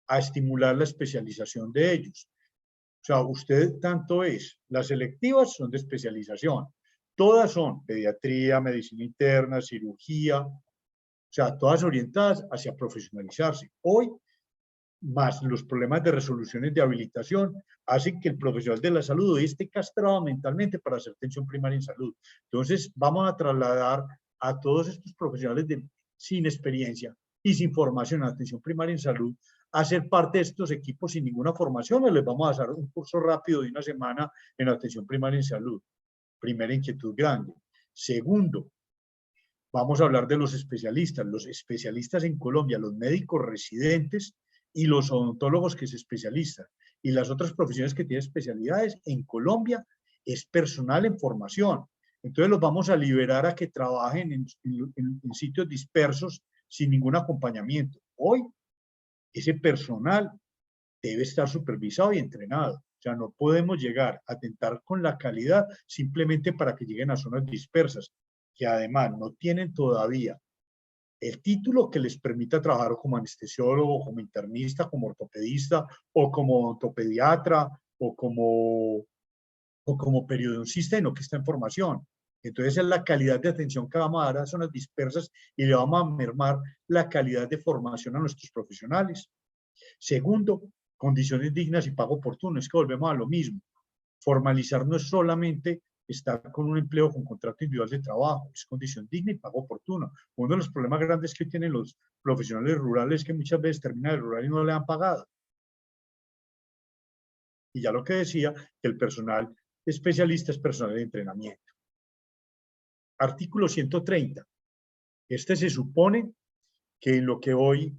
Speaker 1: a estimular la especialización de ellos. O sea, usted tanto las selectivas son de especialización, todas son pediatría, medicina interna, cirugía, o sea, todas orientadas hacia profesionalizarse. Hoy, más los problemas de resoluciones de habilitación, hacen que el profesional de la salud hoy esté castrado mentalmente para hacer atención primaria en salud. Entonces, vamos a trasladar a todos estos profesionales sin experiencia y sin formación en atención primaria en salud a ser parte de estos equipos sin ninguna formación, o les vamos a dar un curso rápido de una semana en atención primaria en salud. Primera inquietud grande. Segundo, vamos a hablar de los especialistas en Colombia, los médicos residentes y los odontólogos que se especializan. Y las otras profesiones que tienen especialidades en Colombia es personal en formación. Entonces los vamos a liberar a que trabajen en sitios dispersos sin ningún acompañamiento. Hoy ese personal debe estar supervisado y entrenado. O sea, no podemos llegar a atentar con la calidad simplemente para que lleguen a zonas dispersas, que además no tienen todavía el título que les permita trabajar como anestesiólogo, como internista, como ortopedista, o como ortopediatra, o como periodoncista, y no que está en formación. Entonces es la calidad de atención que vamos a dar a zonas dispersas y le vamos a mermar la calidad de formación a nuestros profesionales. Segundo, condiciones dignas y pago oportuno. Es que volvemos a lo mismo. Formalizar no es solamente estar con un empleo con contrato individual de trabajo, es condición digna y pago oportuno. Uno de los problemas grandes que tienen los profesionales rurales es que muchas veces terminan el rural y no le han pagado. Y ya lo que decía, que el personal especialista es personal de entrenamiento. Artículo 130. Este se supone que en lo que hoy,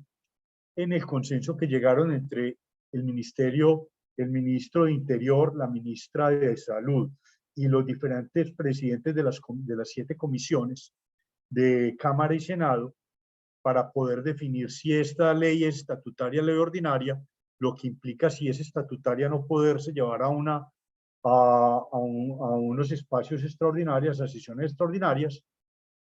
Speaker 1: en el consenso que llegaron entre el ministerio, el ministro de Interior, la ministra de Salud y los diferentes presidentes de las 7 comisiones de Cámara y Senado, para poder definir si esta ley es estatutaria o ley ordinaria, lo que implica si es estatutaria no poderse llevar a unos espacios extraordinarios, a sesiones extraordinarias,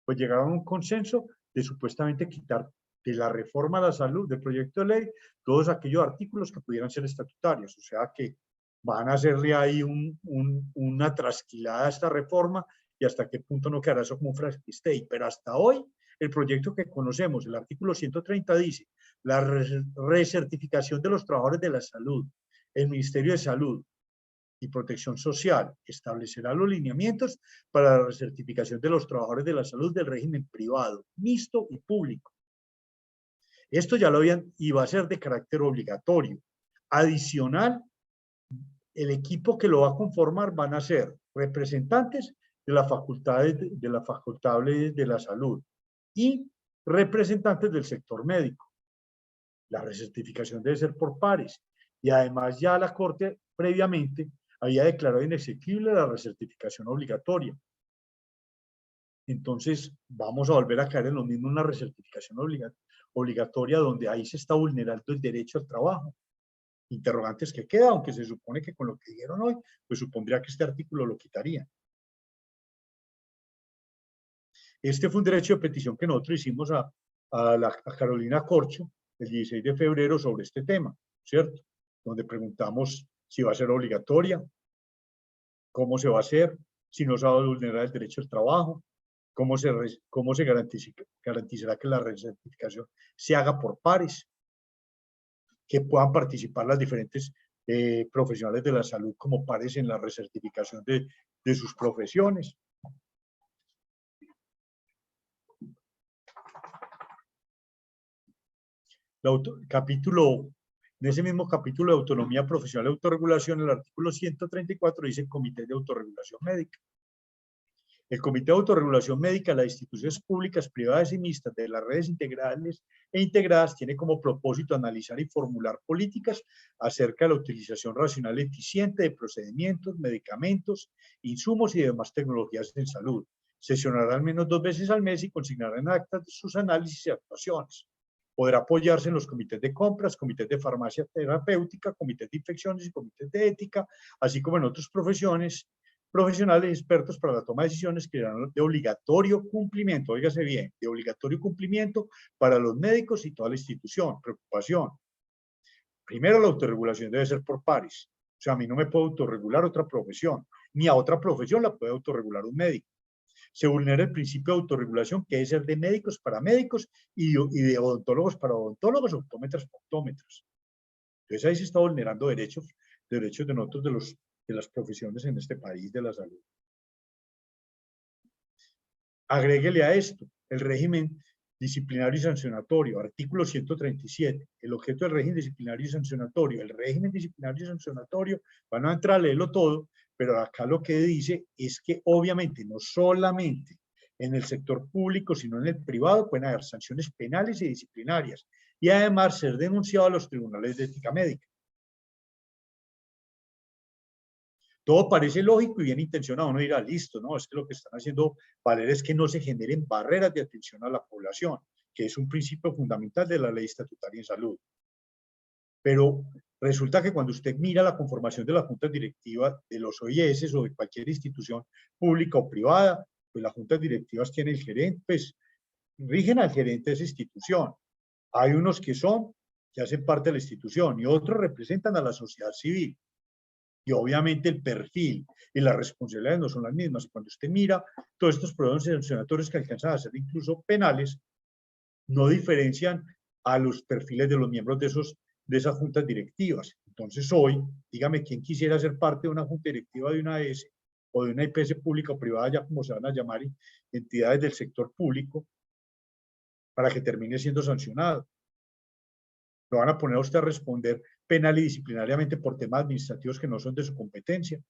Speaker 1: pues llegaron a un consenso de supuestamente quitar de la reforma a la salud, del proyecto de ley, todos aquellos artículos que pudieran ser estatutarios, o sea que van a hacerle ahí una trasquilada a esta reforma y hasta qué punto no quedará eso como un fragmento. Pero hasta hoy, el proyecto que conocemos, el artículo 130 dice, la recertificación de los trabajadores de la salud, el Ministerio de Salud y Protección Social establecerá los lineamientos para la recertificación de los trabajadores de la salud del régimen privado, mixto y público. Esto ya lo habían, y va a ser de carácter obligatorio. Adicional, el equipo que lo va a conformar van a ser representantes de las facultades de la salud y representantes del sector médico. La recertificación debe ser por pares y además ya la Corte previamente había declarado inexequible la recertificación obligatoria. Entonces vamos a volver a caer en lo mismo, una recertificación obligatoria donde ahí se está vulnerando el derecho al trabajo. Interrogantes que queda, aunque se supone que con lo que dijeron hoy, pues supondría que este artículo lo quitaría. Este fue un derecho de petición que nosotros hicimos a Carolina Corcho el 16 de febrero sobre este tema, ¿cierto? Donde preguntamos si va a ser obligatoria, cómo se va a hacer, si no se va a vulnerar el derecho al trabajo, cómo se garantizará que la recertificación se haga por pares, que puedan participar las diferentes profesionales de la salud como pares en la recertificación de sus profesiones. En ese mismo capítulo de autonomía profesional y autorregulación, el artículo 134 dice Comité de Autorregulación Médica. El Comité de Autorregulación Médica, las instituciones públicas, privadas y mixtas de las redes integrales e integradas tiene como propósito analizar y formular políticas acerca de la utilización racional y eficiente de procedimientos, medicamentos, insumos y demás tecnologías en salud. Sesionará al menos 2 veces al mes y consignará en actas sus análisis y actuaciones. Podrá apoyarse en los comités de compras, comités de farmacia terapéutica, comités de infecciones y comités de ética, así como en otras profesionales expertos para la toma de decisiones que serán de obligatorio cumplimiento, óigase bien, de obligatorio cumplimiento para los médicos y toda la institución. Preocupación. Primero, la autorregulación debe ser por pares. O sea, a mí no me puedo autorregular otra profesión, ni a otra profesión la puede autorregular un médico. Se vulnera el principio de autorregulación, que es el de médicos para médicos y de odontólogos para odontólogos, optómetras para optómetras. Entonces ahí se está vulnerando derechos de nosotros, de las profesiones en este país de la salud. Agréguele a esto el régimen disciplinario y sancionatorio, artículo 137, el objeto del régimen disciplinario y sancionatorio. El régimen disciplinario y sancionatorio, van a entrar a leerlo todo, pero acá lo que dice es que obviamente no solamente en el sector público, sino en el privado pueden haber sanciones penales y disciplinarias y además ser denunciado a los tribunales de ética médica. Todo parece lógico y bien intencionado. Uno dirá, listo, no, es que lo que están haciendo valer es que no se generen barreras de atención a la población, que es un principio fundamental de la ley estatutaria en salud. Pero resulta que cuando usted mira la conformación de la junta directiva de los OIS o de cualquier institución pública o privada, pues las juntas directivas tienen el gerente, pues rigen al gerente de esa institución. Hay unos que hacen parte de la institución y otros representan a la sociedad civil. Y obviamente el perfil y las responsabilidades no son las mismas. Cuando usted mira todos estos problemas sancionatorios que alcanzan a ser incluso penales, no diferencian a los perfiles de los miembros de esas juntas directivas. Entonces hoy, dígame, ¿quién quisiera ser parte de una junta directiva de una AS o de una IPS pública o privada, ya como se van a llamar, entidades del sector público, para que termine siendo sancionado? Lo van a poner a usted a responder penal y disciplinariamente por temas administrativos que no son de su competencia.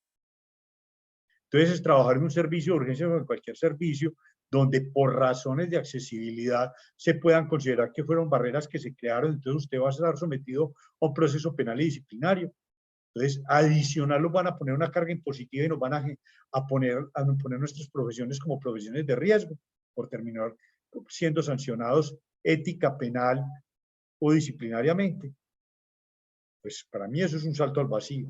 Speaker 1: Entonces, es trabajar en un servicio de urgencia o en cualquier servicio donde por razones de accesibilidad se puedan considerar que fueron barreras que se crearon, entonces usted va a estar sometido a un proceso penal y disciplinario. Entonces, adicional, nos van a poner una carga impositiva y nos van a poner nuestras profesiones como profesiones de riesgo por terminar siendo sancionados ética, penal o disciplinariamente. Pues para mí eso es un salto al vacío.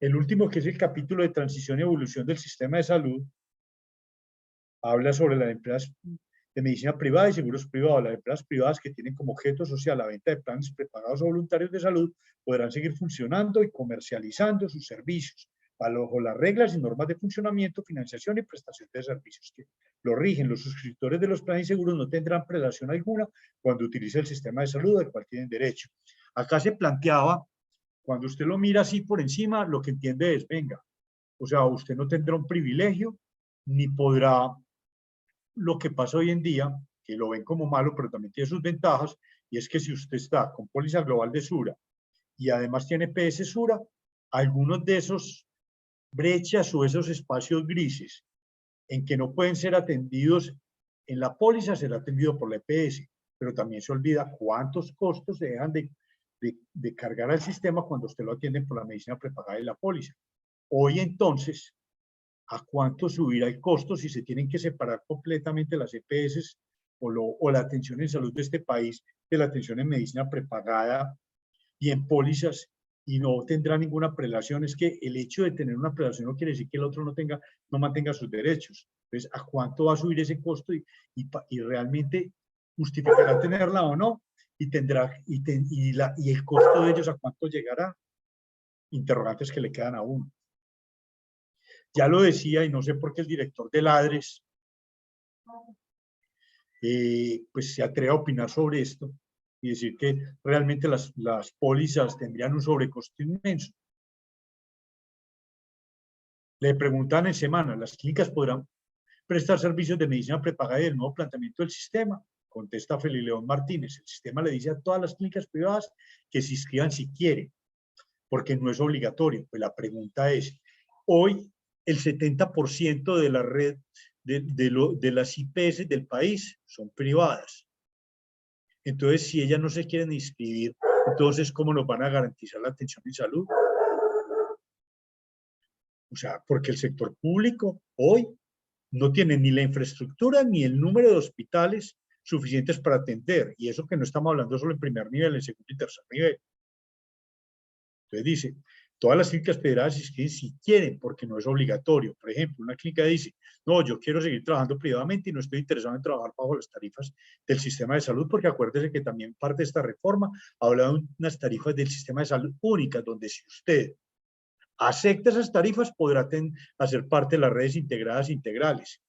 Speaker 1: El último, que es el capítulo de transición y evolución del sistema de salud, habla sobre las empresas de medicina privada y seguros privados. Las empresas privadas que tienen como objeto social la venta de planes prepagados o voluntarios de salud podrán seguir funcionando y comercializando sus servicios bajo las reglas y normas de funcionamiento, financiación y prestación de servicios que lo rigen. Los suscriptores de los planes y seguros no tendrán prelación alguna cuando utilice el sistema de salud al cual tienen derecho. Acá se planteaba, cuando usted lo mira así por encima, lo que entiende es, venga, o sea, usted no tendrá un privilegio, ni podrá, lo que pasa hoy en día, que lo ven como malo, pero también tiene sus ventajas, y es que si usted está con póliza global de Sura y además tiene PS Sura, algunos de esos brechas o esos espacios grises en que no pueden ser atendidos en la póliza será atendido por la EPS, pero también se olvida cuántos costos se dejan de cargar al sistema cuando usted lo atiende por la medicina prepagada de la póliza. Hoy entonces, ¿a cuánto subirá el costo si se tienen que separar completamente las EPS o la atención en salud de este país de la atención en medicina prepagada y en pólizas y no tendrá ninguna prelación? Es que el hecho de tener una prelación no quiere decir que el otro no mantenga sus derechos. Entonces, ¿a cuánto va a subir ese costo y realmente justificará tenerla o no? Y el costo de ellos, ¿a cuánto llegará? Interrogantes que le quedan a uno. Ya lo decía, y no sé por qué el director de Ladres pues se atreve a opinar sobre esto y decir que realmente las pólizas tendrían un sobrecosto inmenso. Le preguntan en semana, ¿las clínicas podrán prestar servicios de medicina prepagada y el nuevo planteamiento del sistema? Contesta Feli León Martínez. El sistema le dice a todas las clínicas privadas que se inscriban si quieren, porque no es obligatorio. Pues la pregunta es, hoy el 70% de la red de las IPS del país son privadas. Entonces, si ellas no se quieren inscribir, entonces, ¿cómo nos van a garantizar la atención en salud? O sea, porque el sector público hoy no tiene ni la infraestructura ni el número de hospitales suficientes para atender. Y eso que no estamos hablando solo en primer nivel, en segundo y tercer nivel. Entonces dice, todas las clínicas federadas se inscriben si quieren, porque no es obligatorio. Por ejemplo, una clínica dice, no, yo quiero seguir trabajando privadamente y no estoy interesado en trabajar bajo las tarifas del sistema de salud, porque acuérdese que también parte de esta reforma habla de unas tarifas del sistema de salud únicas, donde si usted acepta esas tarifas podrá hacer parte de las redes integradas integrales.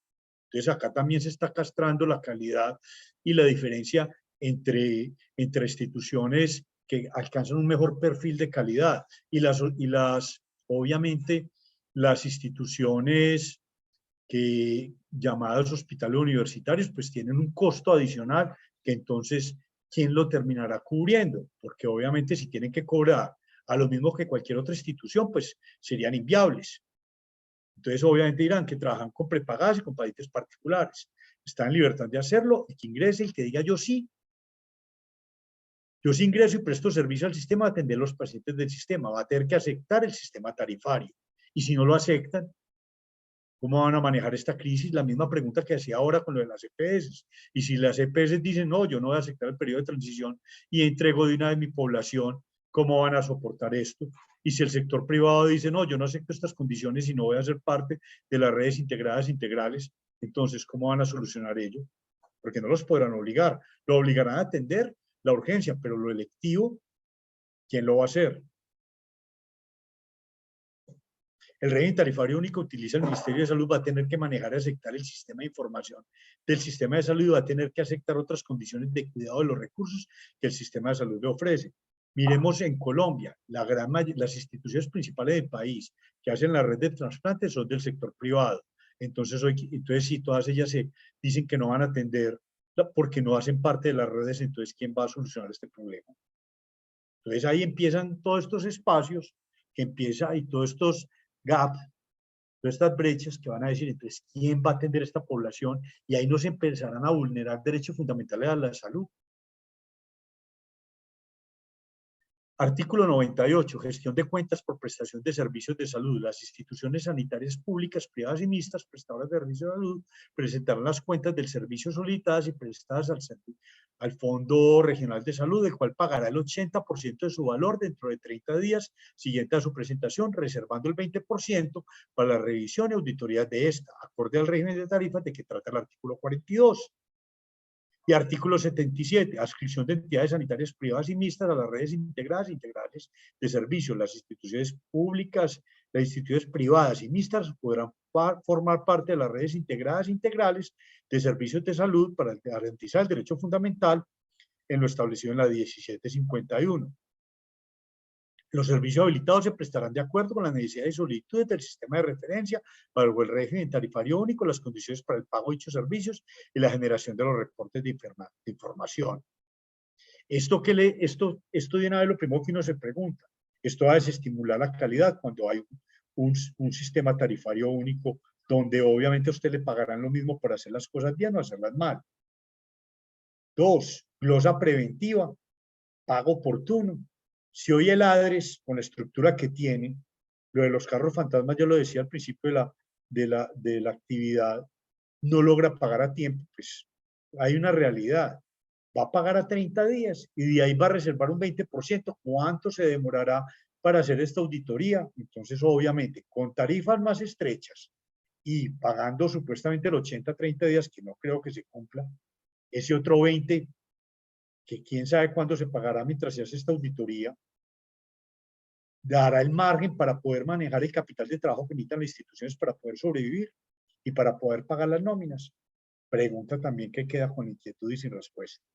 Speaker 1: Entonces acá también se está castrando la calidad y la diferencia entre instituciones que alcanzan un mejor perfil de calidad y obviamente las instituciones llamadas hospitales universitarios pues tienen un costo adicional que entonces ¿quién lo terminará cubriendo? Porque obviamente si tienen que cobrar a lo mismo que cualquier otra institución pues serían inviables. Entonces, obviamente dirán que trabajan con prepagadas y con pacientes particulares. Están en libertad de hacerlo y que ingrese el que diga yo sí ingreso y presto servicio al sistema a atender a los pacientes del sistema. Va a tener que aceptar el sistema tarifario. Y si no lo aceptan, ¿cómo van a manejar esta crisis? La misma pregunta que hacía ahora con lo de las EPS. Y si las EPS dicen, no, yo no voy a aceptar el periodo de transición y entrego de una vez mi población, ¿cómo van a soportar esto? Y si el sector privado dice, no, yo no acepto estas condiciones y no voy a ser parte de las redes integradas integrales, entonces, ¿cómo van a solucionar ello? Porque no los podrán obligar. Lo obligarán a atender la urgencia, pero lo electivo, ¿quién lo va a hacer? El régimen tarifario único utiliza el Ministerio de Salud, va a tener que manejar y aceptar el sistema de información del sistema de salud y va a tener que aceptar otras condiciones de cuidado de los recursos que el sistema de salud le ofrece. Miremos en Colombia, las instituciones principales del país que hacen la red de trasplantes son del sector privado. Entonces, si todas ellas se dicen que no van a atender porque no hacen parte de las redes, entonces, ¿quién va a solucionar este problema? Entonces, ahí empiezan todos estos espacios y todos estos gaps, todas estas brechas que van a decir, entonces, ¿quién va a atender a esta población? Y ahí nos empezarán a vulnerar derechos fundamentales a la salud. Artículo 98. Gestión de cuentas por prestación de servicios de salud. Las instituciones sanitarias públicas, privadas y mixtas, prestadoras de servicios de salud, presentarán las cuentas del servicio solicitadas y prestadas al Fondo Regional de Salud, el cual pagará el 80% de su valor dentro de 30 días siguiente a su presentación, reservando el 20% para la revisión y auditoría de esta, acorde al régimen de tarifas de que trata el artículo 42. Y artículo 77, adscripción de entidades sanitarias privadas y mixtas a las redes integradas e integrales de servicios. Las instituciones públicas, las instituciones privadas y mixtas podrán formar parte de las redes integradas e integrales de servicios de salud para garantizar el derecho fundamental en lo establecido en la 1751. Los servicios habilitados se prestarán de acuerdo con las necesidades y solicitudes del sistema de referencia para el régimen tarifario único, las condiciones para el pago de dichos servicios y la generación de los reportes de información. Esto de una vez lo primero que uno se pregunta, esto va a desestimular la calidad cuando hay un sistema tarifario único donde obviamente a usted le pagarán lo mismo por hacer las cosas bien o hacerlas mal. 2, glosa preventiva, pago oportuno. Si hoy el ADRES, con la estructura que tiene, lo de los carros fantasmas, yo lo decía al principio de la actividad, no logra pagar a tiempo, pues hay una realidad. Va a pagar a 30 días y de ahí va a reservar un 20%. ¿Cuánto se demorará para hacer esta auditoría? Entonces, obviamente, con tarifas más estrechas y pagando supuestamente el 80-30 días, que no creo que se cumpla, ese otro 20%, que quién sabe cuándo se pagará mientras se hace esta auditoría, dará el margen para poder manejar el capital de trabajo que necesitan las instituciones para poder sobrevivir y para poder pagar las nóminas. Pregunta también que queda con inquietud y sin respuesta.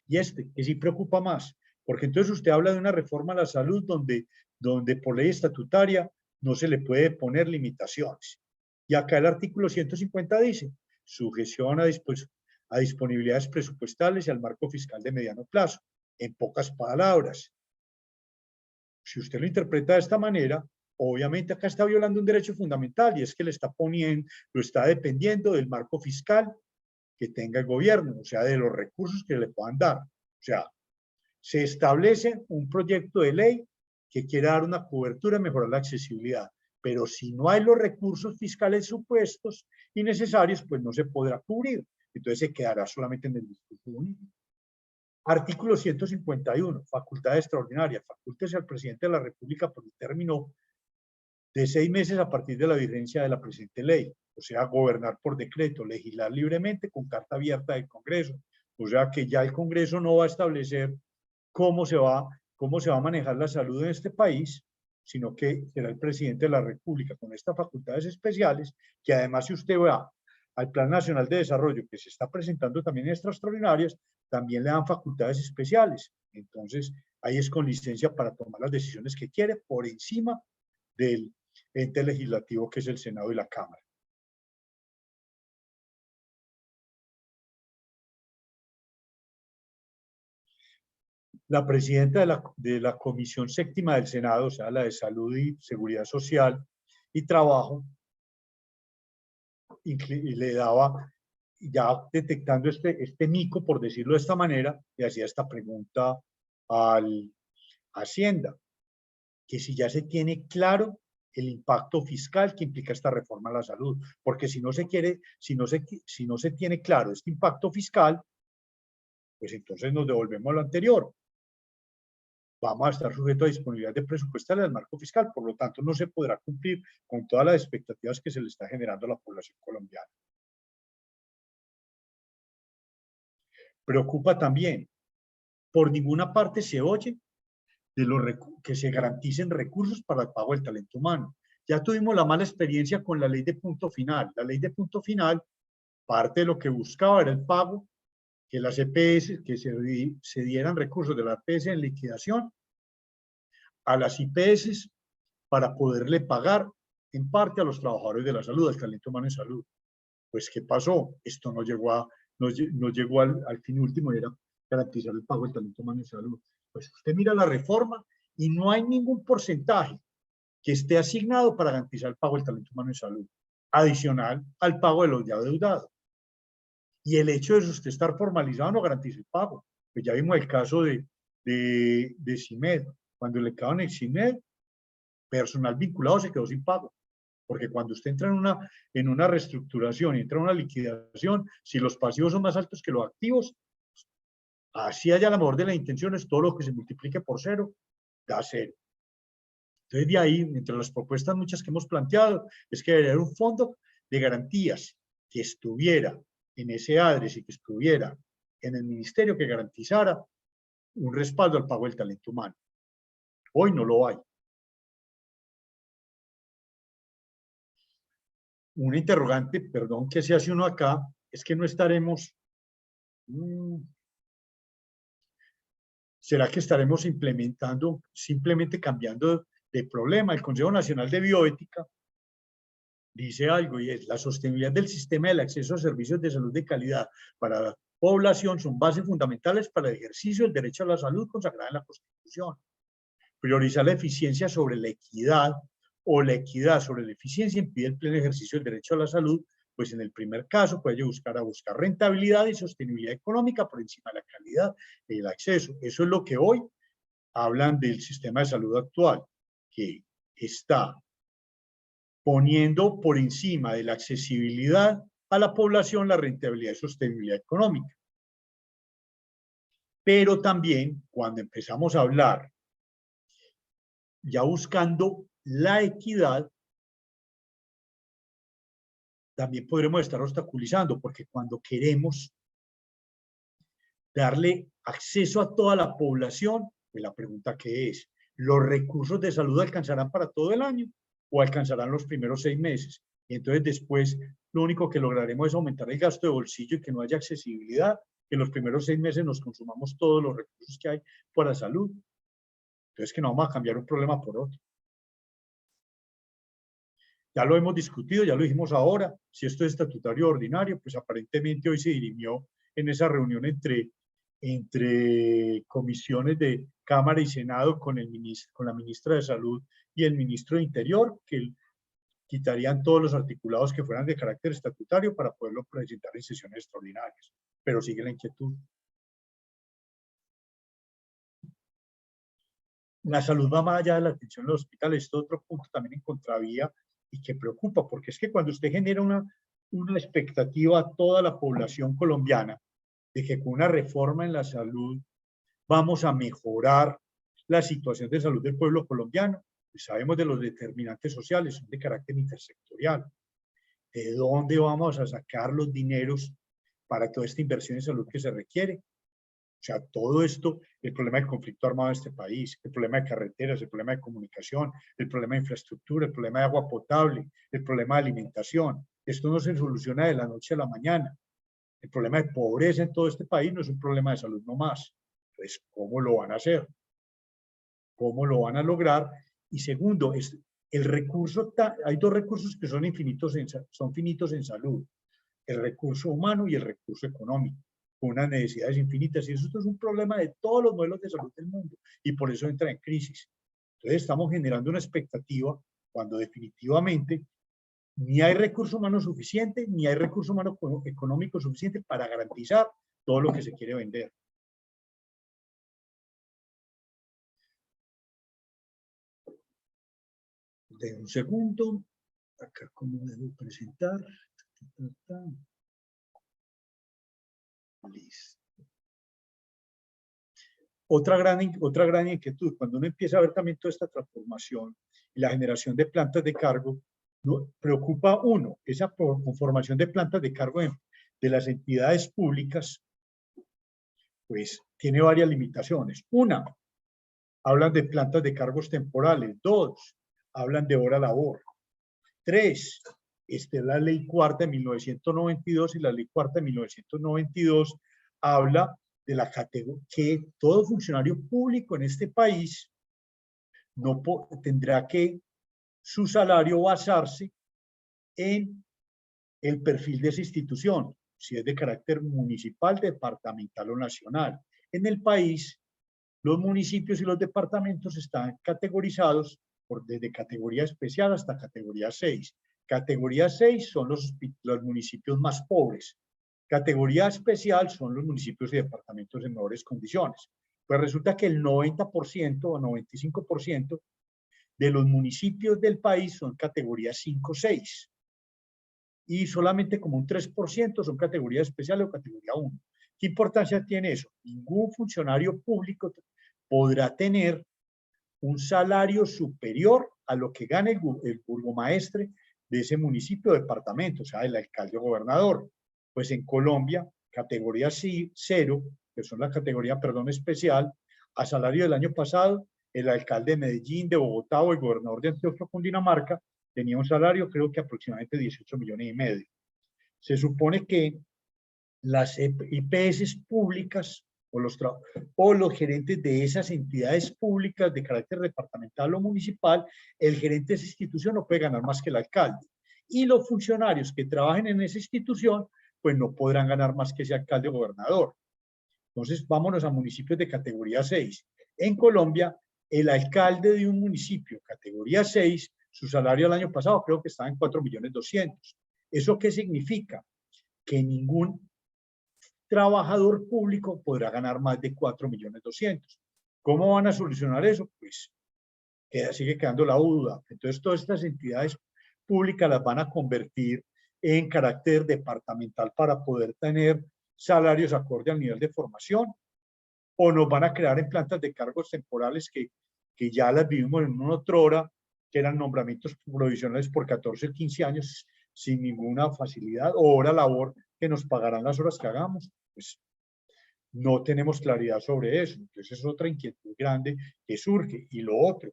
Speaker 1: Y que sí preocupa más, porque entonces usted habla de una reforma a la salud donde por ley estatutaria no se le puede poner limitaciones. Y acá el artículo 150 dice, sujeción a disponibilidades presupuestales y al marco fiscal de mediano plazo. En pocas palabras, si usted lo interpreta de esta manera, obviamente acá está violando un derecho fundamental y es que lo está dependiendo del marco fiscal que tenga el gobierno, o sea, de los recursos que le puedan dar. O sea, se establece un proyecto de ley que quiere dar una cobertura y mejorar la accesibilidad, pero si no hay los recursos fiscales supuestos y necesarios, pues no se podrá cubrir. Entonces se quedará solamente en el discurso único. Artículo 151, facultad extraordinaria. Facúltese al presidente de la República por un término de 6 meses a partir de la vigencia de la presente ley. O sea, gobernar por decreto, legislar libremente con carta abierta del Congreso. O sea, que ya el Congreso no va a establecer cómo se va a manejar la salud en este país, sino que será el presidente de la República con estas facultades especiales, que además si usted va al Plan Nacional de Desarrollo, que se está presentando también en extraordinarias, también le dan facultades especiales. Entonces, ahí es con licencia para tomar las decisiones que quiere por encima del ente legislativo que es el Senado y la Cámara. La presidenta de la Comisión Séptima del Senado, o sea, la de Salud y Seguridad Social y Trabajo, y le daba, ya detectando este mico, por decirlo de esta manera, le hacía esta pregunta al Hacienda, que si ya se tiene claro el impacto fiscal que implica esta reforma a la salud, porque si no se tiene claro este impacto fiscal, pues entonces nos devolvemos a lo anterior. Vamos a estar sujetos a disponibilidad de presupuestal del marco fiscal, por lo tanto no se podrá cumplir con todas las expectativas que se le está generando a la población colombiana. Preocupa también, por ninguna parte se oye que se garanticen recursos para el pago del talento humano. Ya tuvimos la mala experiencia con la ley de punto final. La ley de punto final, parte de lo que buscaba era el pago, que las EPS, que se dieran recursos de la EPS en liquidación a las IPS para poderle pagar en parte a los trabajadores de la salud, al talento humano en salud. Pues, ¿qué pasó? Esto no llegó al fin último, era garantizar el pago del talento humano en salud. Pues usted mira la reforma y no hay ningún porcentaje que esté asignado para garantizar el pago del talento humano en salud, adicional al pago de los ya adeudados. Y el hecho de usted estar formalizado no garantiza el pago. Pues ya vimos el caso de de CIMED. Cuando le quedaron el CIMED, personal vinculado se quedó sin pago. Porque cuando usted entra en una reestructuración, entra en una liquidación, si los pasivos son más altos que los activos, así haya la mejor de las intenciones, todo lo que se multiplique por cero, da cero. Entonces, de ahí, entre las propuestas muchas que hemos planteado, es que debería haber un fondo de garantías que estuviera en ese ADRES y que estuviera en el ministerio que garantizara un respaldo al pago del talento humano. Hoy no lo hay. Una interrogante, perdón, que se hace uno acá, es que no estaremos... ¿Será que estaremos implementando, simplemente cambiando de problema? El Consejo Nacional de Bioética dice algo y es: la sostenibilidad del sistema del acceso a servicios de salud de calidad para la población son bases fundamentales para el ejercicio del derecho a la salud consagrada en la Constitución. Priorizar la eficiencia sobre la equidad o la equidad sobre la eficiencia impide el pleno ejercicio del derecho a la salud, pues en el primer caso puede buscar rentabilidad y sostenibilidad económica por encima de la calidad y el acceso. Eso es lo que hoy hablan del sistema de salud actual, que está poniendo por encima de la accesibilidad a la población la rentabilidad y sostenibilidad económica. Pero también cuando empezamos a hablar ya buscando la equidad, también podremos estar obstaculizando, porque cuando queremos darle acceso a toda la población, pues la pregunta que es: ¿los recursos de salud alcanzarán para todo el año o alcanzarán los primeros 6 meses? Y entonces después lo único que lograremos es aumentar el gasto de bolsillo y que no haya accesibilidad, que en los primeros 6 meses nos consumamos todos los recursos que hay para salud. Entonces, que no vamos a cambiar un problema por otro. Ya lo hemos discutido, ya lo dijimos ahora, si esto es estatutario ordinario, pues aparentemente hoy se dirimió en esa reunión entre comisiones de Cámara y Senado con la ministra de Salud y el ministro de Interior, que quitarían todos los articulados que fueran de carácter estatutario para poderlo presentar en sesiones extraordinarias. Pero sigue la inquietud. La salud va más allá de la atención en los hospitales. Esto es otro punto también en contravía y que preocupa, porque es que cuando usted genera una expectativa a toda la población colombiana de que con una reforma en la salud vamos a mejorar la situación de salud del pueblo colombiano, pues sabemos de los determinantes sociales, son de carácter intersectorial. ¿De dónde vamos a sacar los dineros para toda esta inversión en salud que se requiere? O sea, todo esto, el problema del conflicto armado de este país, el problema de carreteras, el problema de comunicación, el problema de infraestructura, el problema de agua potable, el problema de alimentación. Esto no se soluciona de la noche a la mañana. El problema de pobreza en todo este país no es un problema de salud nomás. Entonces, ¿cómo lo van a hacer? ¿Cómo lo van a lograr? Y segundo, es el recurso, hay dos recursos que son finitos en salud: el recurso humano y el recurso económico, con unas necesidades infinitas. Y eso es un problema de todos los modelos de salud del mundo, y por eso entra en crisis. Entonces estamos generando una expectativa cuando definitivamente ni hay recurso humano suficiente, ni hay recurso humano económico suficiente para garantizar todo lo que se quiere vender. De un segundo, acá cómo debo presentar. Listo. Otra gran inquietud, cuando uno empieza a ver también toda esta transformación y la generación de plantas de cargo, ¿no? Preocupa uno, esa conformación de plantas de cargo de las entidades públicas, pues tiene varias limitaciones. Una, hablan de plantas de cargos temporales. Dos, hablan de hora labor. Tres, la ley cuarta de 1992 y la ley cuarta de 1992 habla de la categoría que todo funcionario público en este país no tendrá que su salario basarse en el perfil de esa institución, si es de carácter municipal, departamental o nacional. En el país, los municipios y los departamentos están categorizados desde categoría especial hasta categoría 6. Categoría 6 son los municipios más pobres. Categoría especial son los municipios y departamentos en mejores condiciones. Pues resulta que el 90% o 95% de los municipios del país son categoría 5 o 6. Y solamente como un 3% son categoría especial o categoría 1. ¿Qué importancia tiene eso? Ningún funcionario público podrá tener un salario superior a lo que gane el burgomaestre de ese municipio o departamento, o sea, el alcalde o gobernador. Pues en Colombia, categoría 0, que son la categoría, perdón, especial, a salario del año pasado, el alcalde de Medellín, de Bogotá o el gobernador de Antioquia, Cundinamarca, tenía un salario creo que aproximadamente 18,5 millones. Se supone que las IPS públicas o los gerentes de esas entidades públicas de carácter departamental o municipal, el gerente de esa institución no puede ganar más que el alcalde. Y los funcionarios que trabajen en esa institución, pues no podrán ganar más que ese alcalde o gobernador. Entonces, vámonos a municipios de categoría 6. En Colombia, el alcalde de un municipio categoría 6, su salario el año pasado creo que estaba en 4,2 millones. ¿Eso qué significa? Que ningún trabajador público podrá ganar más de 4,2 millones. ¿Cómo van a solucionar eso? Pues sigue quedando la duda. Entonces, todas estas entidades públicas las van a convertir en carácter departamental para poder tener salarios acorde al nivel de formación, o nos van a crear en plantas de cargos temporales que ya las vivimos en una otra hora, que eran nombramientos provisionales por 14 o 15 años sin ninguna facilidad, o hora labor que nos pagarán las horas que hagamos. Pues no tenemos claridad sobre eso. Entonces es otra inquietud grande que surge. Y lo otro,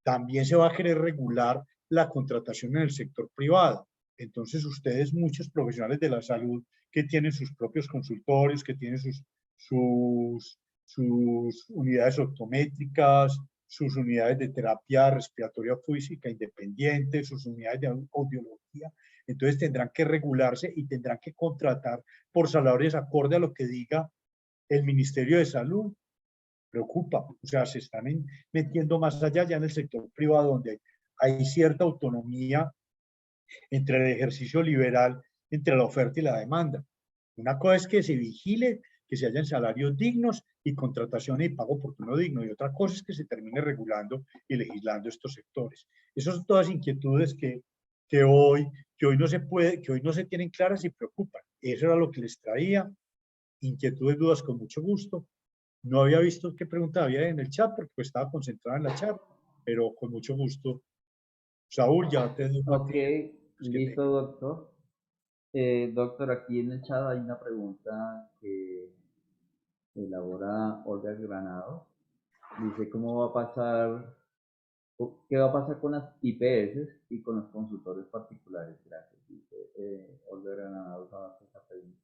Speaker 1: también se va a querer regular la contratación en el sector privado. Entonces ustedes, muchos profesionales de la salud que tienen sus propios consultorios, que tienen sus unidades optométricas, sus unidades de terapia respiratoria física independiente, sus unidades de audiología, entonces tendrán que regularse y tendrán que contratar por salarios acorde a lo que diga el Ministerio de Salud. Preocupa, o sea, se están metiendo más allá ya en el sector privado, donde hay cierta autonomía entre el ejercicio liberal, entre la oferta y la demanda. Una cosa es que se vigile que se hayan salarios dignos y contratación y pago oportuno digno, y otra cosa es que se termine regulando y legislando estos sectores. Esas son todas inquietudes que hoy no se puede, que hoy no se tienen claras y preocupan. Eso era lo que les traía. Inquietudes, dudas, con mucho gusto. No había visto qué pregunta había en el chat porque estaba concentrada en la chat, pero con mucho gusto. Saúl, ya te dejo a
Speaker 2: Ok,
Speaker 1: ti. Pues que
Speaker 2: listo,
Speaker 1: tenga.
Speaker 2: doctor. Doctor, aquí en el chat hay una pregunta que elabora Olga Granado. Dice, ¿cómo va a pasar, qué va a pasar con las IPS y con los consultores particulares? Gracias. Dice Olga Granado hace esa pregunta.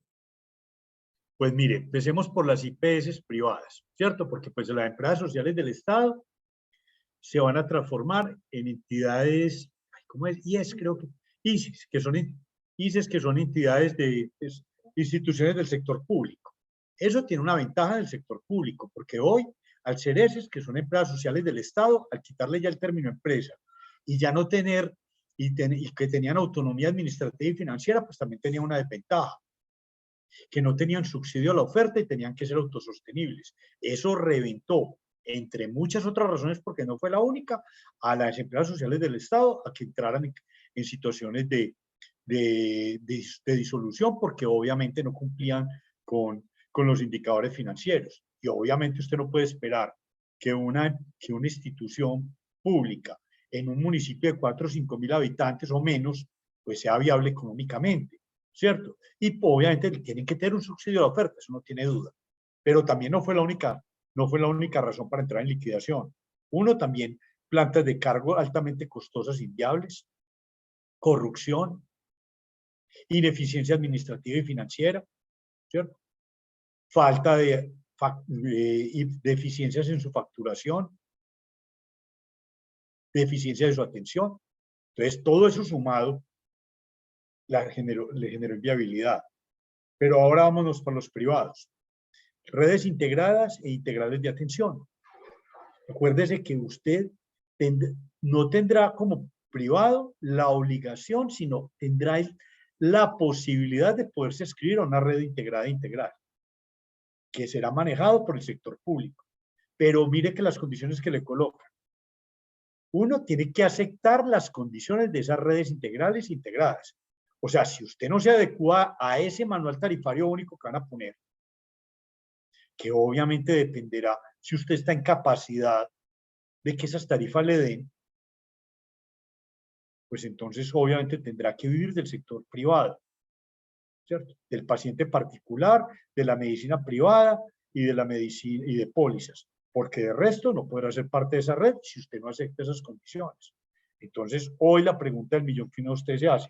Speaker 1: Pues mire, empecemos por las IPS privadas, ¿cierto? Porque pues las empresas sociales del Estado se van a transformar en entidades, ¿cómo es? IES, creo que, ICES, que son entidades de instituciones del sector público. Eso tiene una ventaja del sector público, porque hoy, al ser ESES, que son empresas sociales del Estado, al quitarle ya el término empresa y ya no tener, y que tenían autonomía administrativa y financiera, pues también tenía una desventaja, que no tenían subsidio a la oferta y tenían que ser autosostenibles. Eso reventó, entre muchas otras razones, porque no fue la única, a las empresas sociales del Estado a que entraran en situaciones de disolución, porque obviamente no cumplían con los indicadores financieros. Y obviamente usted no puede esperar que una institución pública en un municipio de 4 o 5 mil habitantes o menos, pues sea viable económicamente, ¿cierto? Y obviamente tienen que tener un subsidio de oferta, eso no tiene duda. Pero también no fue la única razón para entrar en liquidación. Uno, también plantas de cargo altamente costosas, inviables, corrupción, ineficiencia administrativa y financiera, ¿cierto? Falta de deficiencias en su facturación, deficiencia de su atención. Entonces, todo eso sumado le generó inviabilidad. Pero ahora vámonos por los privados. Redes integradas e integrales de atención. Acuérdese que usted no tendrá como privado la obligación, sino tendrá la posibilidad de poderse inscribir a una red integrada e integral. que será manejado por el sector público. Pero mire que las condiciones que le colocan. Uno tiene que aceptar las condiciones de esas redes integrales integradas. O sea, si usted no se adecua a ese manual tarifario único que van a poner, que obviamente dependerá si usted está en capacidad de que esas tarifas le den, pues entonces obviamente tendrá que vivir del sector privado, ¿cierto? Del paciente particular, de la medicina privada y de la medicina y de pólizas, porque de resto no podrá ser parte de esa red si usted no acepta esas condiciones. Entonces, hoy la pregunta del millón que uno de ustedes se hace,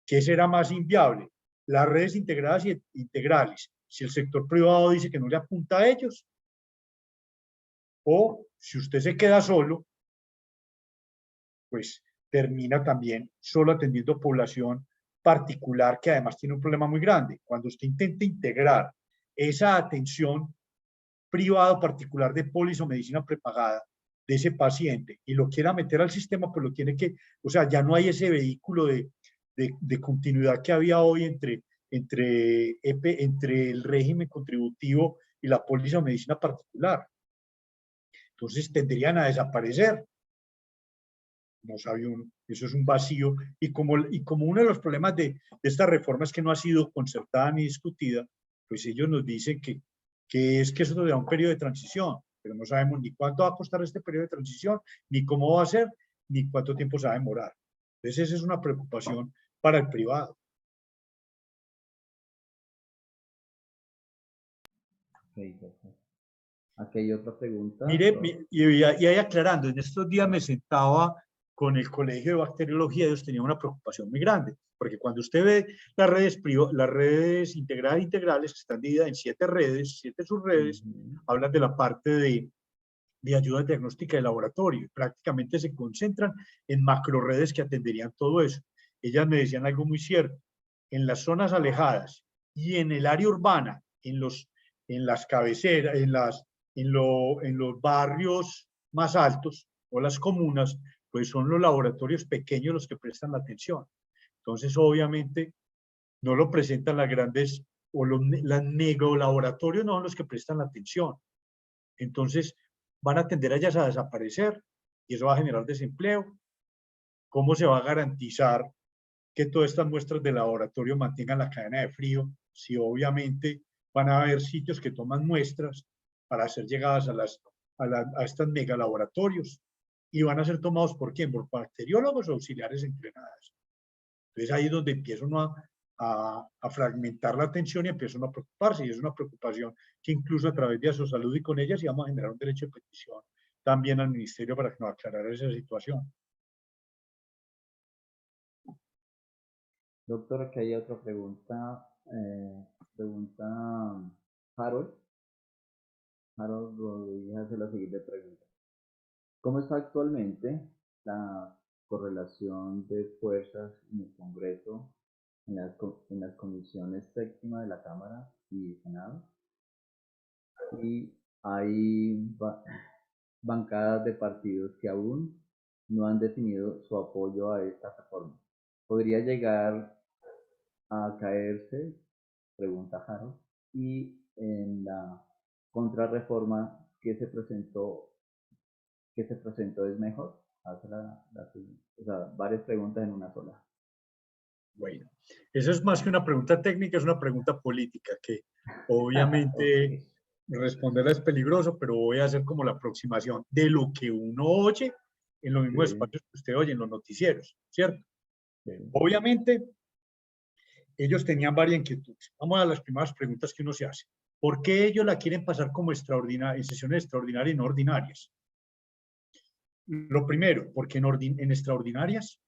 Speaker 1: ¿qué será más inviable? Las redes integradas y integrales, si el sector privado dice que no le apunta a ellos, o si usted se queda solo, pues termina también solo atendiendo población particular que además tiene un problema muy grande. Cuando usted intenta integrar esa atención privada o particular de póliza o medicina prepagada de ese paciente y lo quiera meter al sistema, pues lo tiene que, o sea, ya no hay ese vehículo de continuidad que había hoy entre el régimen contributivo y la póliza o medicina particular. Entonces tendrían a desaparecer. No sabe uno, eso es un vacío. Y como uno de los problemas de esta reforma es que no ha sido concertada ni discutida, pues ellos nos dicen que es que eso nos da un periodo de transición, pero no sabemos ni cuánto va a costar este periodo de transición, ni cómo va a ser, ni cuánto tiempo se va a demorar. Entonces esa es una preocupación para el privado.
Speaker 2: Okay, aquí hay otra pregunta.
Speaker 1: Mire, y ahí aclarando, en estos días me sentaba con el Colegio de Bacteriología, ellos tenían una preocupación muy grande, porque cuando usted ve las redes integrales que están divididas en 7 redes, 7 subredes, hablan de la parte de ayuda diagnóstica de laboratorio, prácticamente se concentran en macro redes que atenderían todo eso. Ellas me decían algo muy cierto, en las zonas alejadas y en el área urbana, en las cabeceras, en los barrios más altos o las comunas, pues son los laboratorios pequeños los que prestan la atención. Entonces, obviamente, no lo presentan las grandes o los megalaboratorios, no son los que prestan la atención. Entonces, van a tender a ellas a desaparecer y eso va a generar desempleo. ¿Cómo se va a garantizar que todas estas muestras de laboratorio mantengan la cadena de frío si obviamente van a haber sitios que toman muestras para ser llegadas a estos megalaboratorios y van a ser tomados por quién? Por bacteriólogos auxiliares entrenados. Entonces ahí es donde empieza uno a fragmentar la atención y empieza uno a preocuparse, y es una preocupación que incluso a través de Asosalud y con ellas íbamos a generar un derecho de petición también al ministerio para que nos aclarara esa situación.
Speaker 2: Doctor, aquí hay otra pregunta. Pregunta Harold. Harold Rodríguez hace la siguiente pregunta. ¿Cómo está actualmente la correlación de fuerzas en el Congreso, en las comisiones séptima de la Cámara y Senado? Y hay bancadas de partidos que aún no han definido su apoyo a esta reforma. ¿Podría llegar a caerse? Pregunta Harold. Y en la contrarreforma que se presentó es mejor. Hace o sea, varias preguntas en una sola.
Speaker 1: Bueno, eso es más que una pregunta técnica, es una pregunta política que obviamente
Speaker 2: Okay.
Speaker 1: responderla es peligroso, pero voy a hacer como la aproximación de lo que uno oye en los mismos espacios que usted oye en los noticieros, ¿cierto? Obviamente, ellos tenían varias inquietudes. Vamos a las primeras preguntas que uno se hace. ¿Por qué ellos la quieren pasar como extraordinaria, en sesiones extraordinarias y no ordinarias? Lo primero, porque en extraordinarias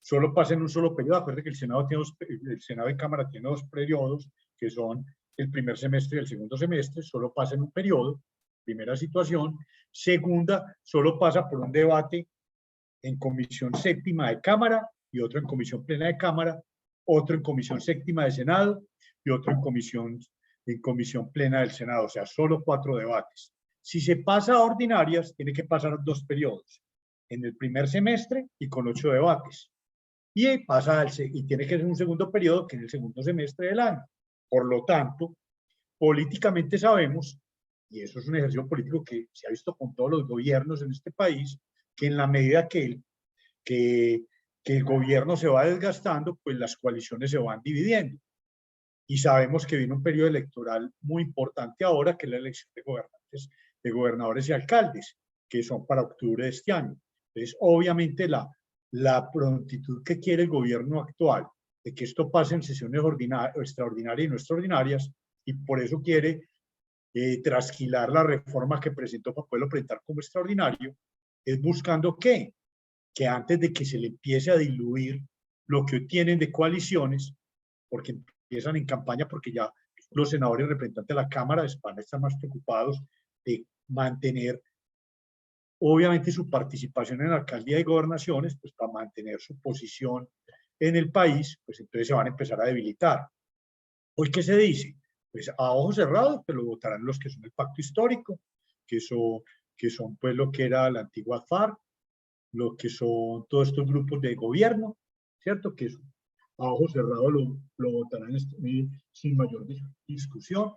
Speaker 1: solo pasa en un solo periodo. Acuérdense que el Senado y Cámara tienen 2 periodos, que son el primer semestre y el segundo semestre, solo pasa en un periodo, primera situación. Segunda, solo pasa por un debate en comisión séptima de Cámara y otro en comisión plena de Cámara, otro en comisión séptima de Senado y otro en comisión plena del Senado, o sea, solo 4 debates. Si se pasa a ordinarias, tiene que pasar 2 periodos, en el primer semestre y con 8 debates. Y tiene que ser un segundo periodo que es el segundo semestre del año. Por lo tanto, políticamente sabemos, y eso es un ejercicio político que se ha visto con todos los gobiernos en este país, que en la medida que el gobierno se va desgastando, pues las coaliciones se van dividiendo. Y sabemos que viene un periodo electoral muy importante ahora, que es la elección de gobernantes, de gobernadores y alcaldes, que son para octubre de este año. Entonces, obviamente, la prontitud que quiere el gobierno actual de que esto pase en sesiones extraordinarias y no extraordinarias, y por eso quiere trasquilar la reforma que presentó para poderlo presentar como extraordinario, es buscando que antes de que se le empiece a diluir lo que tienen de coaliciones, porque empiezan en campaña, porque ya los senadores y representantes de la Cámara van a estar más preocupados de mantener, obviamente, su participación en la alcaldía y gobernaciones, pues para mantener su posición en el país, pues entonces se van a empezar a debilitar. ¿Hoy qué se dice? Pues a ojos cerrados, pues lo votarán los que son el pacto histórico, que son pues lo que era la antigua FARC, lo que son todos estos grupos de gobierno, ¿cierto? Que a ojos cerrados lo votarán sin mayor discusión.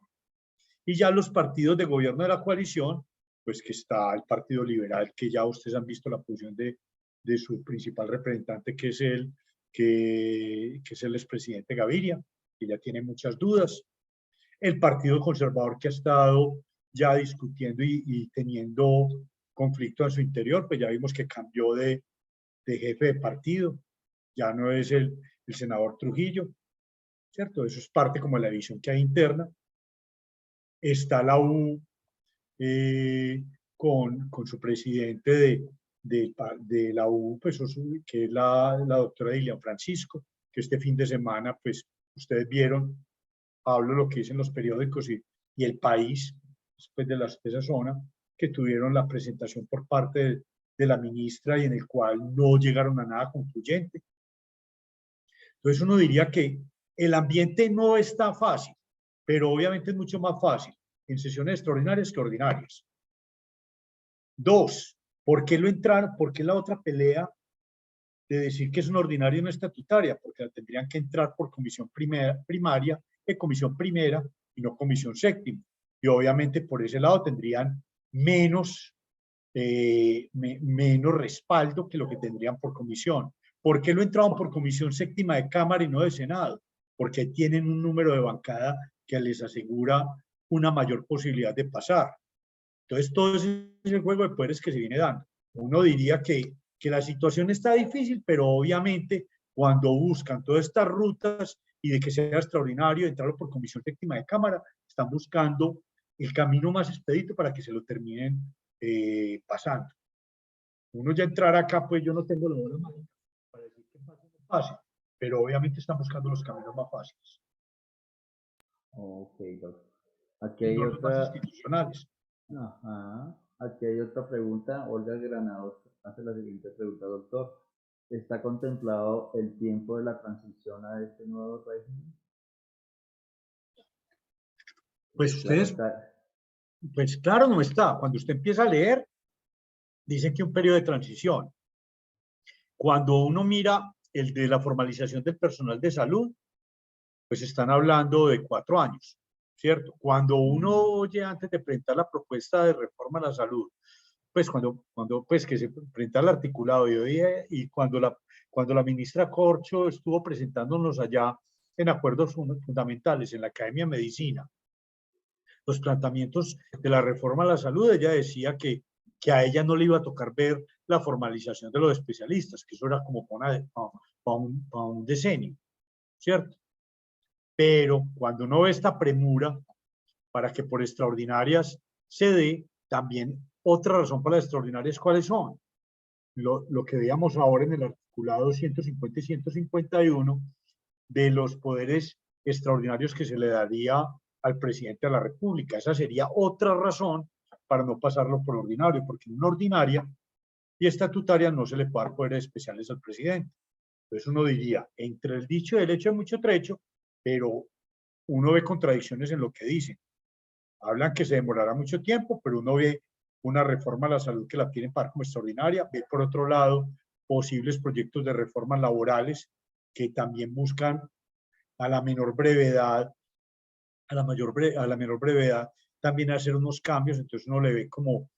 Speaker 1: Y ya los partidos de gobierno de la coalición, pues que está el Partido Liberal, que ya ustedes han visto la posición de su principal representante, que es el expresidente Gaviria, que ya tiene muchas dudas. El Partido Conservador, que ha estado ya discutiendo y teniendo conflicto en su interior, pues ya vimos que cambió de jefe de partido, ya no es el senador Trujillo, ¿cierto? Eso es parte como de la división que hay interna. Está la U con su presidente de la U, pues, que es la doctora Dilian Francisco, que este fin de semana, pues, ustedes vieron, hablo lo que dicen los periódicos y el país, después de esa zona, que tuvieron la presentación por parte de la ministra y en el cual no llegaron a nada concluyente. Entonces uno diría que el ambiente no está fácil, pero obviamente es mucho más fácil en sesiones extraordinarias que ordinarias. Dos, ¿por qué lo entraron? ¿Por qué la otra pelea de decir que es una ordinaria y no estatutaria? Porque la tendrían que entrar por comisión primaria, comisión primera y no comisión séptima. Y obviamente por ese lado tendrían menos respaldo que lo que tendrían por comisión. ¿Por qué lo entraban por comisión séptima de Cámara y no de Senado? Porque tienen un número de bancada que les asegura una mayor posibilidad de pasar. Entonces, todo ese es el juego de poderes que se viene dando. Uno diría que la situación está difícil, pero obviamente cuando buscan todas estas rutas y de que sea extraordinario entrarlo por comisión séptima de Cámara, están buscando el camino más expedito para que se lo terminen pasando. Uno ya entrar acá, pues yo no tengo la bola mágica para decir que es fácil o no fácil, pero obviamente están buscando los caminos más fáciles.
Speaker 2: Ok, doctor. Aquí
Speaker 1: Y
Speaker 2: hay
Speaker 1: no los más
Speaker 2: otra.
Speaker 1: institucionales.
Speaker 2: Ajá. Aquí hay otra pregunta. Olga Granados hace la siguiente pregunta, doctor. ¿Está contemplado el tiempo de la transición a este nuevo régimen?
Speaker 1: Pues
Speaker 2: Claro,
Speaker 1: ustedes, pues claro, no está. Cuando usted empieza a leer, dice que un periodo de transición. Cuando uno mira el de la formalización del personal de salud, pues están hablando de 4 años, ¿cierto? Cuando uno oye antes de presentar la propuesta de reforma a la salud, pues cuando pues que se presenta el articulado y cuando la ministra Corcho estuvo presentándonos allá en acuerdos fundamentales en la Academia de Medicina, los planteamientos de la reforma a la salud, ella decía que a ella no le iba a tocar ver la formalización de los especialistas, que eso era como para un decenio, ¿cierto? Pero cuando uno ve esta premura para que por extraordinarias se dé, también otra razón para las extraordinarias, ¿cuáles son? Lo que veíamos ahora en el articulado 150 y 151 de los poderes extraordinarios que se le daría al presidente de la República. Esa sería otra razón para no pasarlo por ordinario, porque en una ordinaria y estatutaria no se le puede dar poderes especiales al presidente. Entonces uno diría, entre el dicho y el hecho hay mucho trecho, pero uno ve contradicciones en lo que dicen. Hablan que se demorará mucho tiempo, pero uno ve una reforma a la salud que la quieren pagar como extraordinaria, ve por otro lado posibles proyectos de reformas laborales que también buscan a la menor brevedad a la menor brevedad también hacer unos cambios, entonces uno le ve como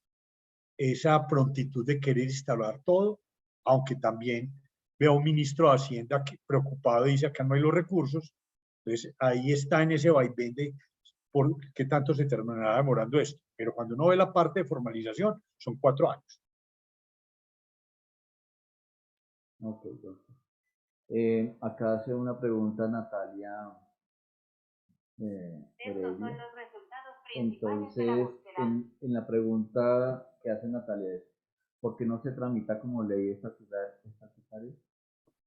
Speaker 1: esa prontitud de querer instalar todo, aunque también veo a un ministro de Hacienda que, preocupado, dice acá no hay los recursos, entonces ahí está en ese vaivén de por qué tanto se terminará demorando esto, pero cuando uno ve la parte de formalización, son 4 años.
Speaker 2: Ok, doctor. Acá hace una pregunta Natalia Heredia. Entonces, en la pregunta que hace Natalia es, ¿por qué no se tramita como ley estatutaria?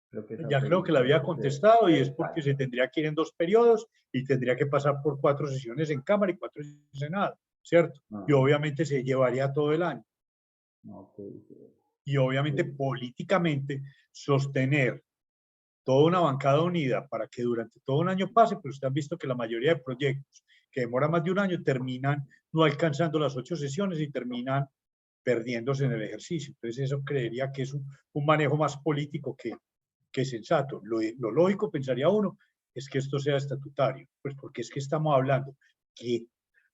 Speaker 2: Creo que esa
Speaker 1: Ya creo que la
Speaker 2: pregunta
Speaker 1: había contestado y es porque
Speaker 2: exacto.
Speaker 1: se tendría que ir en 2 periodos y tendría que pasar por 4 sesiones en Cámara y 4 en Senado, ¿cierto? Y
Speaker 2: Ah,
Speaker 1: obviamente se llevaría todo el año.
Speaker 2: ok,
Speaker 1: Y obviamente
Speaker 2: sí.
Speaker 1: políticamente sostener toda una bancada unida para que durante todo un año pase, pues ustedes han visto que la mayoría de proyectos que demoran más de un año terminan no alcanzando las 8 sesiones y terminan perdiéndose en el ejercicio. Entonces eso creería que es un manejo más político que sensato. Lo lógico, pensaría uno, es que esto sea estatutario, pues porque es que estamos hablando que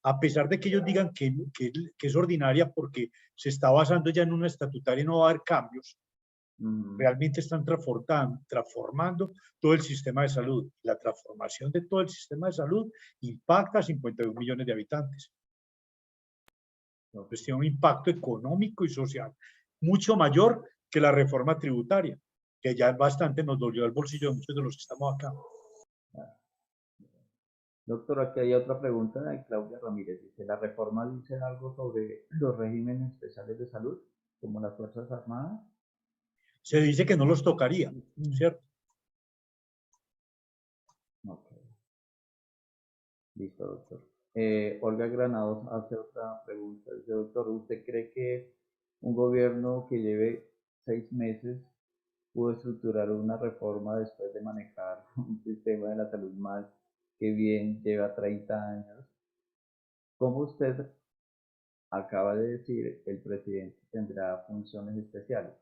Speaker 1: a pesar de que ellos digan que es ordinaria porque se está basando ya en una estatutaria y no va a haber cambios, realmente están transformando todo el sistema de salud. La transformación de todo el sistema de salud impacta a 51 millones de habitantes. Entonces tiene un impacto económico y social mucho mayor que la reforma tributaria, que ya bastante nos dolió el bolsillo de muchos de los que estamos acá.
Speaker 2: Doctor, aquí hay otra pregunta de Claudia Ramírez. Dice, ¿la reforma dice algo sobre los regímenes especiales de salud, como las Fuerzas Armadas?
Speaker 1: Se dice que no los tocaría, ¿cierto?
Speaker 2: Ok, listo, doctor. Olga Granados hace otra pregunta. Dice, doctor, ¿usted cree que un gobierno que lleve 6 meses pudo estructurar una reforma después de manejar un sistema de la salud mal que bien lleva 30 años? Como usted acaba de decir, el presidente tendrá funciones especiales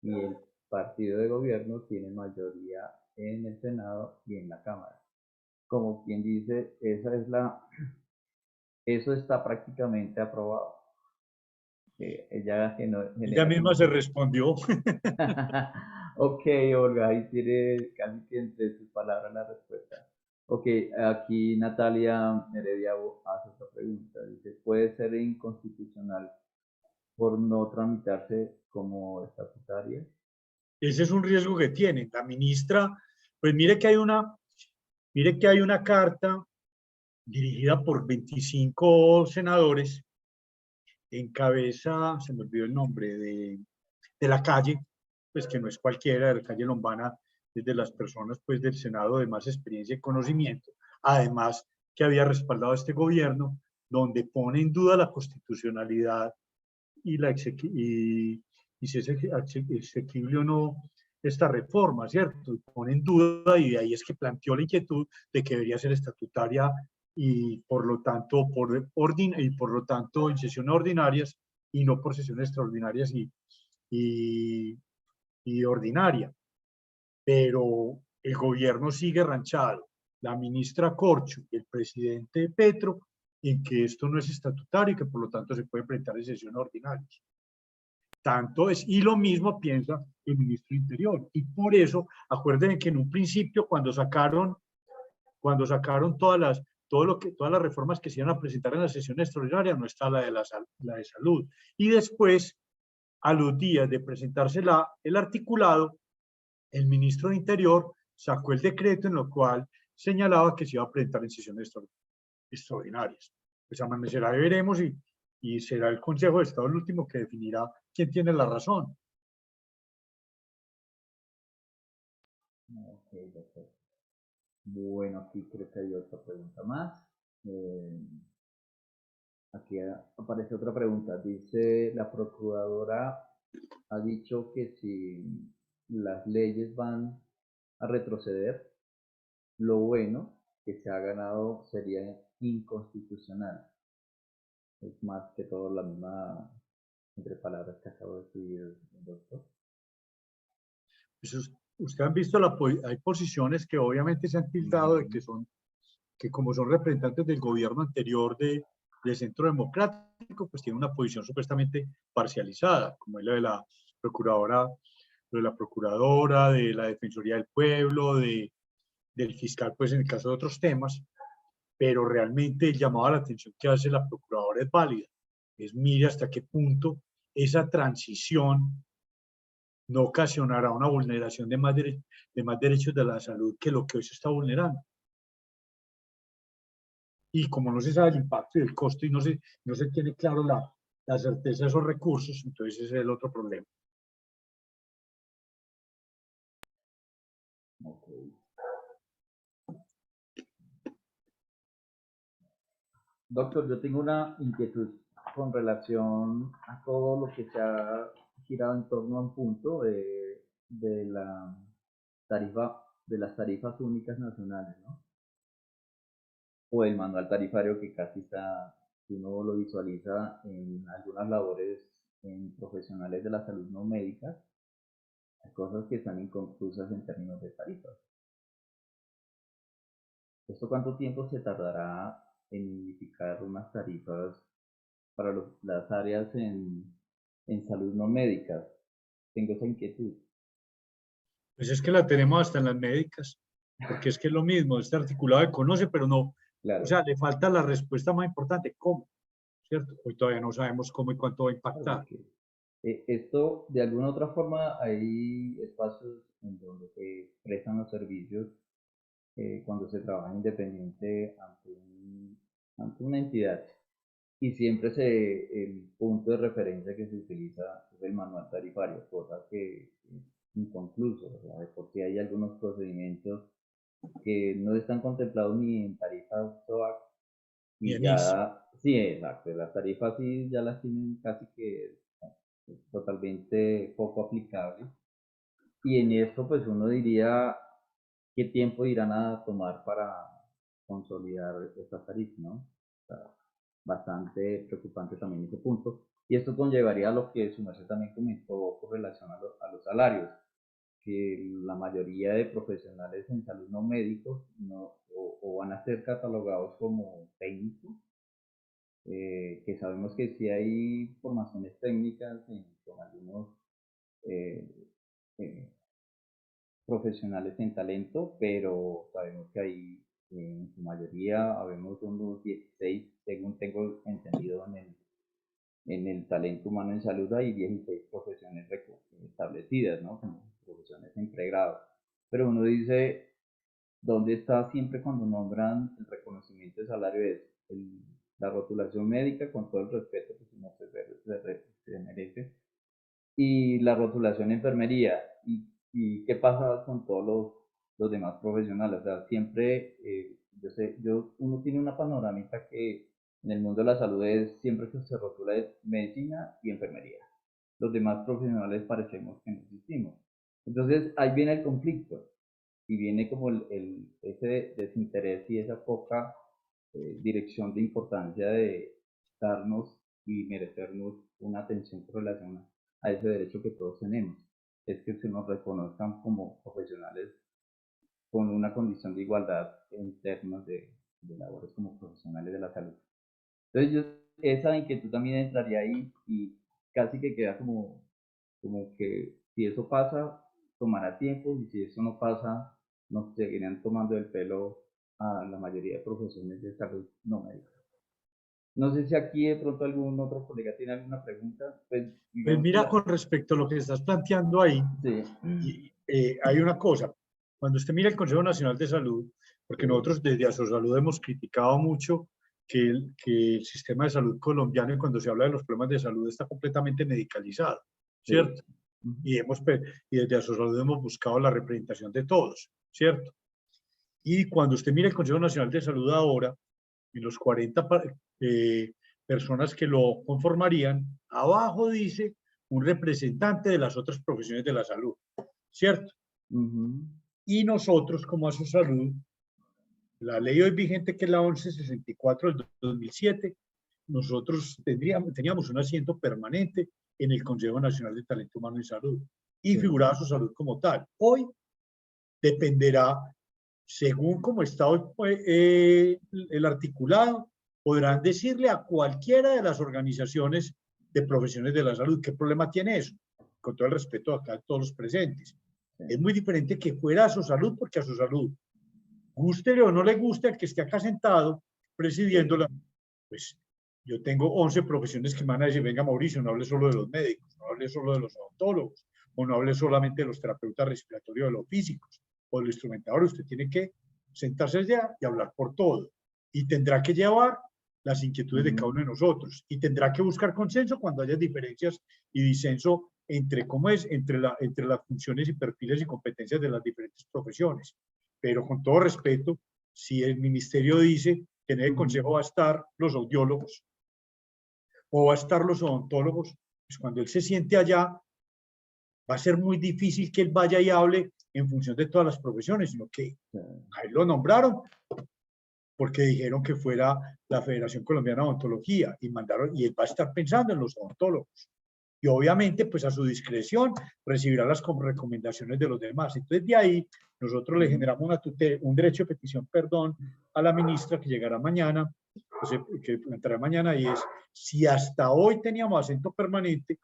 Speaker 2: y el partido de gobierno tiene mayoría en el Senado y en la Cámara. Como quien dice, eso está prácticamente aprobado. Ella
Speaker 1: Ella
Speaker 2: genera
Speaker 1: misma
Speaker 2: como...
Speaker 1: se respondió.
Speaker 2: Ok, Olga, ahí tiene casi que entre sus palabras la respuesta. Ok, aquí Natalia Heredia hace otra pregunta. Dice, ¿puede ser inconstitucional por no tramitarse como estatutaria?
Speaker 1: Ese es un riesgo que tiene. La ministra, pues mire que hay una carta dirigida por 25 senadores en cabeza, se me olvidó el nombre, de la calle, pues que no es cualquiera, de la calle Lombana, es de las personas pues del Senado de más experiencia y conocimiento, además que había respaldado a este gobierno, donde pone en duda la constitucionalidad y, y si es exequible o no esta reforma, ¿cierto? Pone en duda y de ahí es que planteó la inquietud de que debería ser estatutaria y por lo tanto por lo tanto en sesiones ordinarias y no por sesiones extraordinarias y, y ordinaria. Pero el gobierno sigue ranchado, la ministra Corcho y el presidente Petro, en que esto no es estatutario y que por lo tanto se puede presentar en sesiones ordinarias. Tanto es, y lo mismo piensa el ministro Interior. Y por eso, acuérdense que en un principio, cuando sacaron todas las reformas que se iban a presentar en la sesión extraordinaria, no está la de salud. Y después, a los días de presentarse el articulado, el ministro de Interior sacó el decreto en lo cual señalaba que se iba a presentar en sesiones extraordinarias. Pues amanecerá y veremos y será el Consejo de Estado el último que definirá quién tiene la razón.
Speaker 2: Ok, doctor. Bueno, aquí creo que hay otra pregunta más. Eh, Aquí aparece otra pregunta. Dice, la procuradora ha dicho que si las leyes van a retroceder, lo bueno que se ha ganado sería inconstitucional. Es más que todo la misma, entre palabras que acabo de decir el doctor.
Speaker 1: Eso es, usted han visto, hay posiciones que obviamente se han filtrado de que que como son representantes del gobierno anterior de Centro Democrático, pues tienen una posición supuestamente parcializada, como es la de la procuradora, de la Defensoría del Pueblo, del fiscal, pues en el caso de otros temas, pero realmente el llamado a la atención que hace la procuradora es válida. Es mire hasta qué punto esa transición no ocasionará una vulneración de más derechos de la salud que lo que hoy se está vulnerando. Y como no se sabe el impacto y el costo y no se tiene claro la certeza de esos recursos, entonces ese es el otro problema.
Speaker 2: Okay. Doctor, yo tengo una inquietud con relación a todo lo que se ha girado en torno a un punto de la tarifa, de las tarifas únicas nacionales, ¿no? O el manual tarifario que casi está, si uno lo visualiza en algunas labores en profesionales de la salud no médicas, hay cosas que están inconclusas en términos de tarifas. ¿Esto cuánto tiempo se tardará en unificar unas tarifas para las áreas en salud no médicas? Tengo esa inquietud.
Speaker 1: Pues es que la tenemos hasta en las médicas, porque es que es lo mismo, este articulado de conoce, pero no,
Speaker 2: Claro.
Speaker 1: o sea, le falta la respuesta más importante, ¿cómo? ¿Cierto? Hoy todavía no sabemos cómo y cuánto va a impactar.
Speaker 2: Esto, de alguna otra forma, hay espacios en donde se prestan los servicios cuando se trabaja independiente ante una entidad. Y siempre el punto de referencia que se utiliza es el manual tarifario, cosa que es inconcluso. O sea, porque hay algunos procedimientos que no están contemplados ni en tarifa SOAC, y
Speaker 1: Bien, ISO.
Speaker 2: ya, sí, exacto, las tarifas sí ya las tienen casi que totalmente poco aplicables. Y en esto, pues uno diría, ¿qué tiempo irán a tomar para consolidar estas tarifas, no? O sea, bastante preocupante también ese punto. Y esto conllevaría a lo que su merced también comentó con relación a los salarios, que la mayoría de profesionales en salud no médicos no, o van a ser catalogados como técnicos, que sabemos que sí hay formaciones técnicas con algunos eh, eh, profesionales en talento, pero sabemos que hay en su mayoría, habemos unos 16, según tengo entendido en el talento humano en salud, hay 16 profesiones establecidas, ¿no? Como profesiones en pregrado. Pero uno dice, ¿dónde está siempre cuando nombran el reconocimiento de salario? Es la rotulación médica, con todo el respeto que se merece, y la rotulación en enfermería. ¿Y qué pasa con todos los demás profesionales? O sea, siempre, uno tiene una panorámica que en el mundo de la salud es siempre que se rotula es medicina y enfermería. Los demás profesionales parecemos que no existimos. Entonces, ahí viene el conflicto y viene como ese desinterés y esa poca dirección de importancia de darnos y merecernos una atención con relación a ese derecho que todos tenemos, es que se nos reconozcan como profesionales con una condición de igualdad en términos de labores como profesionales de la salud. Entonces, esa inquietud también entraría ahí y casi que queda como que si eso pasa, tomará tiempo, y si eso no pasa, nos seguirían tomando el pelo a la mayoría de profesiones de salud no médicas. No sé si aquí de pronto algún otro colega tiene alguna pregunta. Pues,
Speaker 1: Pues mira, con respecto a lo que estás planteando ahí,
Speaker 2: sí.
Speaker 1: hay una cosa. Cuando usted mira el Consejo Nacional de Salud, porque
Speaker 2: Sí.
Speaker 1: nosotros desde Asosalud hemos criticado mucho que el sistema de salud colombiano, y cuando se habla de los problemas de salud, está completamente medicalizado, ¿cierto?
Speaker 2: Sí.
Speaker 1: Y desde Asosalud hemos buscado la representación de todos, ¿cierto? Y cuando usted mira el Consejo Nacional de Salud ahora, en los 40 personas que lo conformarían, abajo dice un representante de las otras profesiones de la salud, ¿cierto? Y nosotros, como Asosalud, la ley hoy vigente, que es la 1164 del 2007, nosotros teníamos un asiento permanente en el Consejo Nacional de Talento Humano y Salud y figuraba Asosalud como tal. Hoy dependerá según como está hoy, el articulado, podrán decirle a cualquiera de las organizaciones de profesiones de la salud qué problema tiene eso, con todo el respeto acá a todos los presentes. Es muy diferente que fuera a su salud, porque a su salud, guste o no le guste al que esté acá sentado presidiéndola, pues yo tengo 11 profesiones que me van a decir, venga Mauricio, no hable solo de los médicos, no hable solo de los odontólogos, o no hable solamente de los terapeutas respiratorios, de los físicos, o del instrumentador. Usted tiene que sentarse allá y hablar por todo. Y tendrá que llevar las inquietudes de cada uno de nosotros. Y tendrá que buscar consenso cuando haya diferencias y disenso entre cómo es, entre las funciones y perfiles y competencias de las diferentes profesiones. Pero con todo respeto, si el ministerio dice que en el consejo va a estar los audiólogos o va a estar los odontólogos, pues cuando él se siente allá, va a ser muy difícil que él vaya y hable en función de todas las profesiones, sino que a él lo nombraron porque dijeron que fuera la Federación Colombiana de Odontología y y él va a estar pensando en los odontólogos. Y obviamente, pues a su discreción, recibirá las recomendaciones de los demás. Entonces, de ahí, nosotros le generamos un derecho de petición, perdón, a la ministra que llegará mañana, pues, que entrará mañana, y es, si hasta hoy teníamos acento permanente,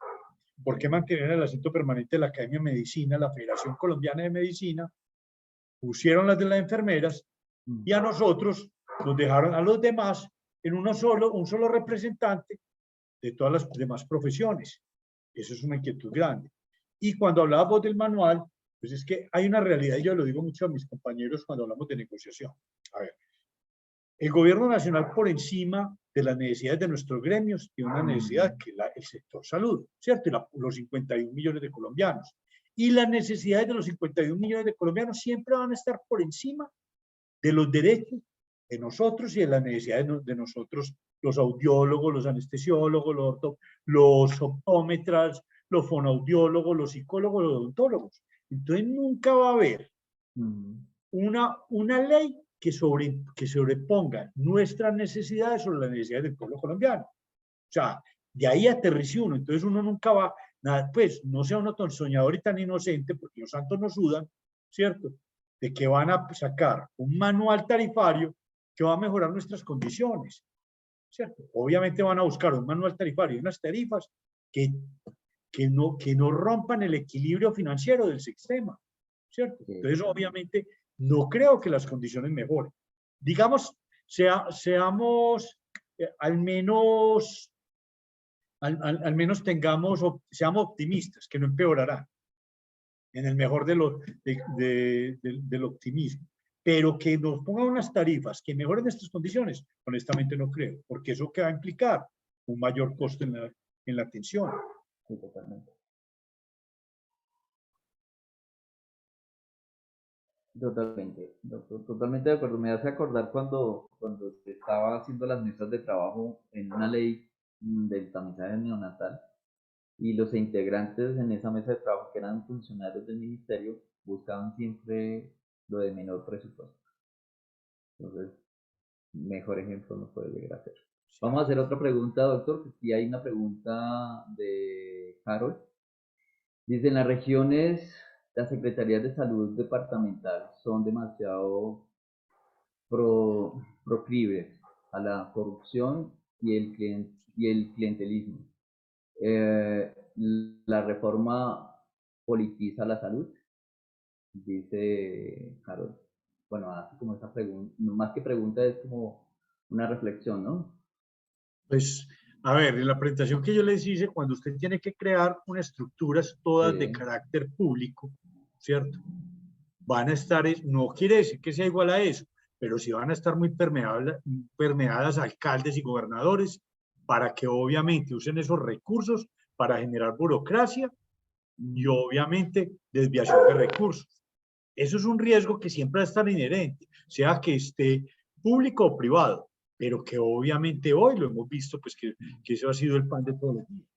Speaker 1: ¿por qué mantener el acento permanente de la Academia de Medicina, la Federación Colombiana de Medicina? Pusieron las de las enfermeras y a nosotros nos dejaron a los demás en un solo representante de todas las demás profesiones. Eso es una inquietud grande. Y cuando hablábamos del manual, pues es que hay una realidad, y yo lo digo mucho a mis compañeros cuando hablamos de negociación. A ver, el gobierno nacional, por encima de las necesidades de nuestros gremios, tiene una necesidad que es el sector salud, ¿cierto? Y los 51 millones de colombianos. Y las necesidades de los 51 millones de colombianos siempre van a estar por encima de los derechos de nosotros y de las necesidades de nosotros, los audiólogos, los anestesiólogos, los optómetras, los fonoaudiólogos, los psicólogos, los odontólogos. Entonces nunca va a haber una ley que sobreponga nuestras necesidades sobre las necesidades del pueblo colombiano. O sea, de ahí aterrice uno. Entonces uno nunca va, nada, pues no sea uno tan soñador y tan inocente, porque los santos nos sudan, ¿cierto? De que van a sacar un manual tarifario que va a mejorar nuestras condiciones, ¿cierto? Obviamente van a buscar un manual tarifario y unas tarifas que no rompan el equilibrio financiero del sistema, ¿cierto? Entonces, obviamente, no creo que las condiciones mejoren. Digamos, seamos al menos seamos optimistas, que no empeorarán, en el mejor del optimismo. Pero que nos pongan unas tarifas que mejoren estas condiciones, honestamente no creo, porque eso que va a implicar un mayor costo en la atención.
Speaker 2: Sí, totalmente. Totalmente, doctor, totalmente de acuerdo. Me hace acordar cuando se estaba haciendo las mesas de trabajo en una ley del tamizaje neonatal y los integrantes en esa mesa de trabajo, que eran funcionarios del ministerio, buscaban siempre lo de menor presupuesto. Entonces, mejor ejemplo no puede llegar a ser. Vamos a hacer otra pregunta, doctor. Aquí hay una pregunta de Harold. Dice, en las regiones, las secretarías de salud departamental son demasiado proclives a la corrupción y el clientelismo. La reforma politiza la salud, dice Harold. Bueno, así como esa pregunta, más que pregunta es como una reflexión, ¿no?
Speaker 1: Pues, a ver, en la presentación que yo les hice, cuando usted tiene que crear unas estructuras todas de carácter público, ¿cierto? Van a estar, no quiere decir que sea igual a eso, pero sí van a estar muy permeadas alcaldes y gobernadores para que obviamente usen esos recursos para generar burocracia y obviamente desviación de recursos. Eso es un riesgo que siempre va a estar inherente, sea que esté público o privado, pero que obviamente hoy lo hemos visto, pues que eso ha sido el pan de todos los días.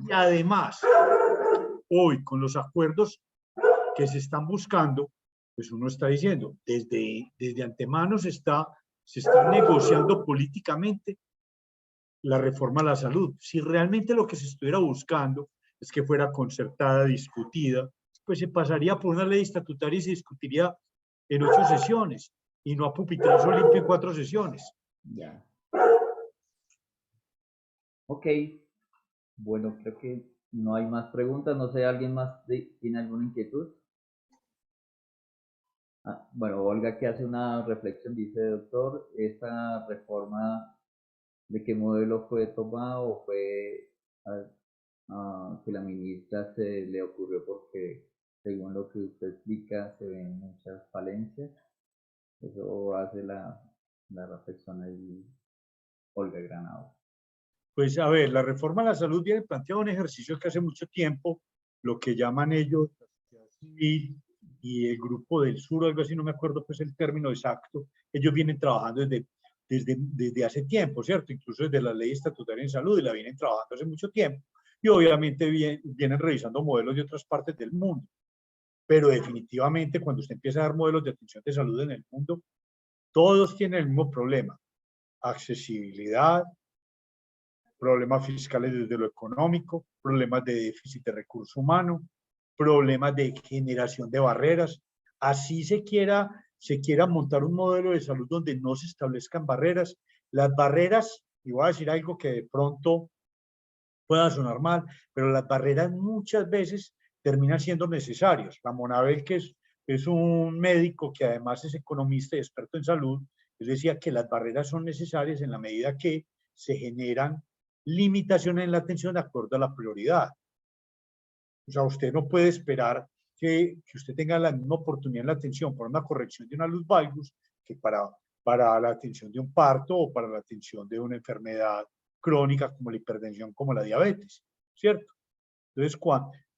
Speaker 1: Y además, hoy con los acuerdos que se están buscando, pues uno está diciendo, desde antemano se está negociando políticamente la reforma a la salud. Si realmente lo que se estuviera buscando es que fuera concertada, discutida, pues se pasaría por una ley estatutaria y se discutiría en 8 sesiones y no a pupitrazo limpio en 4 sesiones.
Speaker 2: Ya. Ok. Bueno, creo que no hay más preguntas. No sé, ¿alguien más tiene alguna inquietud? Bueno, Olga, que hace una reflexión, dice, doctor, ¿esta reforma de qué modelo fue tomada o fue que la ministra se le ocurrió porque, según lo que usted explica, se ven muchas falencias? Eso hace la reflexión ahí, Olga Granado.
Speaker 1: Pues a ver, la reforma a la salud viene planteado un ejercicio que hace mucho tiempo, lo que llaman ellos la sociedad civil y el grupo del sur, algo así, no me acuerdo pues el término exacto, ellos vienen trabajando desde hace tiempo, ¿cierto? Incluso desde la ley estatutaria en salud y la vienen trabajando hace mucho tiempo. Y obviamente vienen revisando modelos de otras partes del mundo. Pero definitivamente cuando usted empieza a dar modelos de atención de salud en el mundo, todos tienen el mismo problema: accesibilidad, problemas fiscales desde lo económico, problemas de déficit de recurso humano, problemas de generación de barreras. Así se quiera montar un modelo de salud donde no se establezcan barreras. Las barreras, y voy a decir algo que de pronto pueda sonar mal, pero las barreras muchas veces terminan siendo necesarias. Ramón Abel, que es un médico que además es economista y experto en salud, él decía que las barreras son necesarias en la medida que se generan limitaciones en la atención de acuerdo a la prioridad. O sea, usted no puede esperar que usted tenga la misma oportunidad en la atención para una corrección de una luz valgus que para la atención de un parto o para la atención de una enfermedad crónica como la hipertensión, como la diabetes, ¿cierto? Entonces,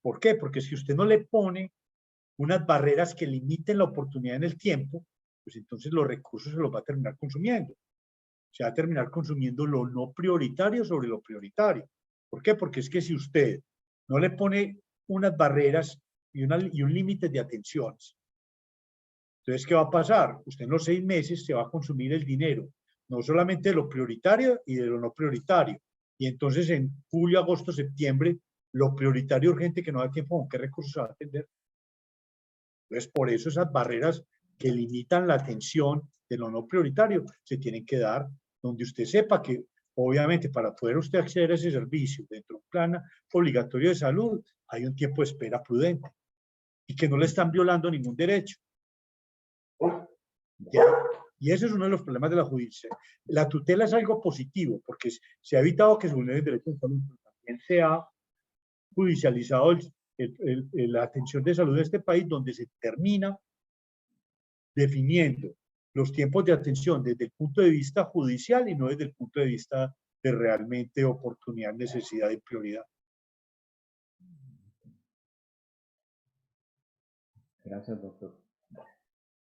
Speaker 1: ¿por qué? Porque si usted no le pone unas barreras que limiten la oportunidad en el tiempo, pues entonces los recursos se los va a terminar consumiendo. Se va a terminar consumiendo lo no prioritario sobre lo prioritario. ¿Por qué? Porque es que si usted no le pone unas barreras y un límite de atenciones, entonces, ¿qué va a pasar? Usted en los 6 meses se va a consumir el dinero, no solamente de lo prioritario y de lo no prioritario. Y entonces en julio, agosto, septiembre, lo prioritario urgente que no da tiempo, ¿con qué recursos se va a atender? Entonces, por eso esas barreras que limitan la atención de lo no prioritario se tienen que dar donde usted sepa que, obviamente, para poder usted acceder a ese servicio dentro de un plan obligatorio de salud, hay un tiempo de espera prudente y que no le están violando ningún derecho. Y ese es uno de los problemas de la justicia. La tutela es algo positivo porque se ha evitado que se vulneren derechos de salud, pero también se ha judicializado la atención de salud de este país, donde se termina definiendo los tiempos de atención desde el punto de vista judicial y no desde el punto de vista de realmente oportunidad, necesidad y prioridad.
Speaker 2: Gracias, doctor.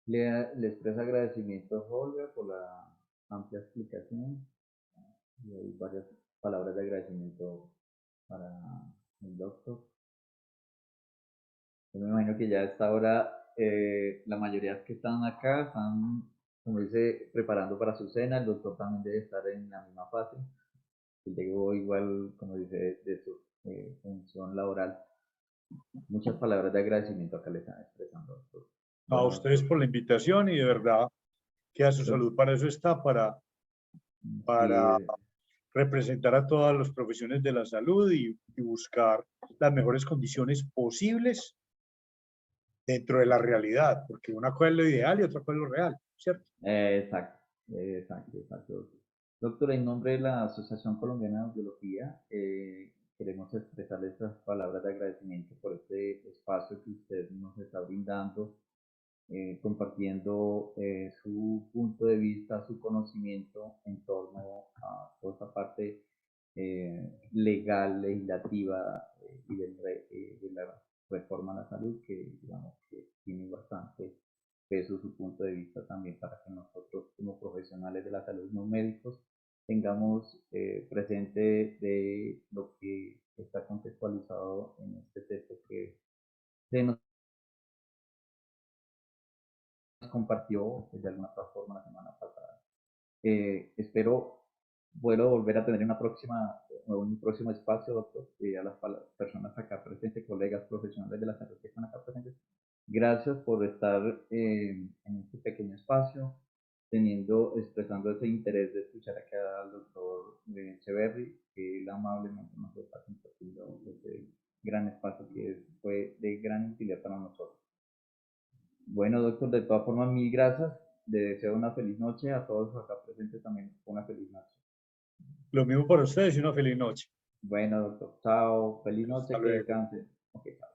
Speaker 2: Le expreso agradecimiento a Olga por la amplia explicación y hay varias palabras de agradecimiento para el doctor. Yo me imagino que ya a esta hora la mayoría que están acá están, como dice, preparando para su cena. El doctor también debe estar en la misma fase. Llegó igual, como dice, de su función laboral. Muchas palabras de agradecimiento acá le están expresando, doctor.
Speaker 1: A
Speaker 2: Bueno,
Speaker 1: ustedes por la invitación y de verdad que a su salud para eso está, para
Speaker 2: sí,
Speaker 1: representar a todas las profesiones de la salud y buscar las mejores condiciones posibles dentro de la realidad, porque una cosa es lo ideal y otra cosa es lo real, ¿cierto?
Speaker 2: exacto, exacto. Doctor, en nombre de la Asociación Colombiana de Audiología, queremos expresarle estas palabras de agradecimiento por este espacio que usted nos está brindando, compartiendo su punto de vista, su conocimiento en torno a toda esta parte legal, legislativa de la reforma a la salud, que digamos que tiene bastante peso su punto de vista también para que nosotros como profesionales de la salud, no médicos, tengamos presente de lo que está contextualizado en este texto que se nos compartió de alguna otra forma la semana pasada. Espero puedo volver a tener un próximo espacio, doctor, y a las personas acá presentes, colegas profesionales de la salud que están acá presentes. Gracias por estar en pequeño espacio, expresando ese interés de escuchar acá al doctor Echeverry, que él amablemente nos está compartiendo este gran espacio que fue de gran utilidad para nosotros. Bueno, doctor, de todas formas, mil gracias. Le deseo una feliz noche a todos acá presentes también. Una feliz noche.
Speaker 1: Lo mismo para ustedes y una feliz noche.
Speaker 2: Bueno, doctor, chao. Feliz
Speaker 1: Hasta
Speaker 2: noche, que
Speaker 1: luego.
Speaker 2: descanse. Okay, chao.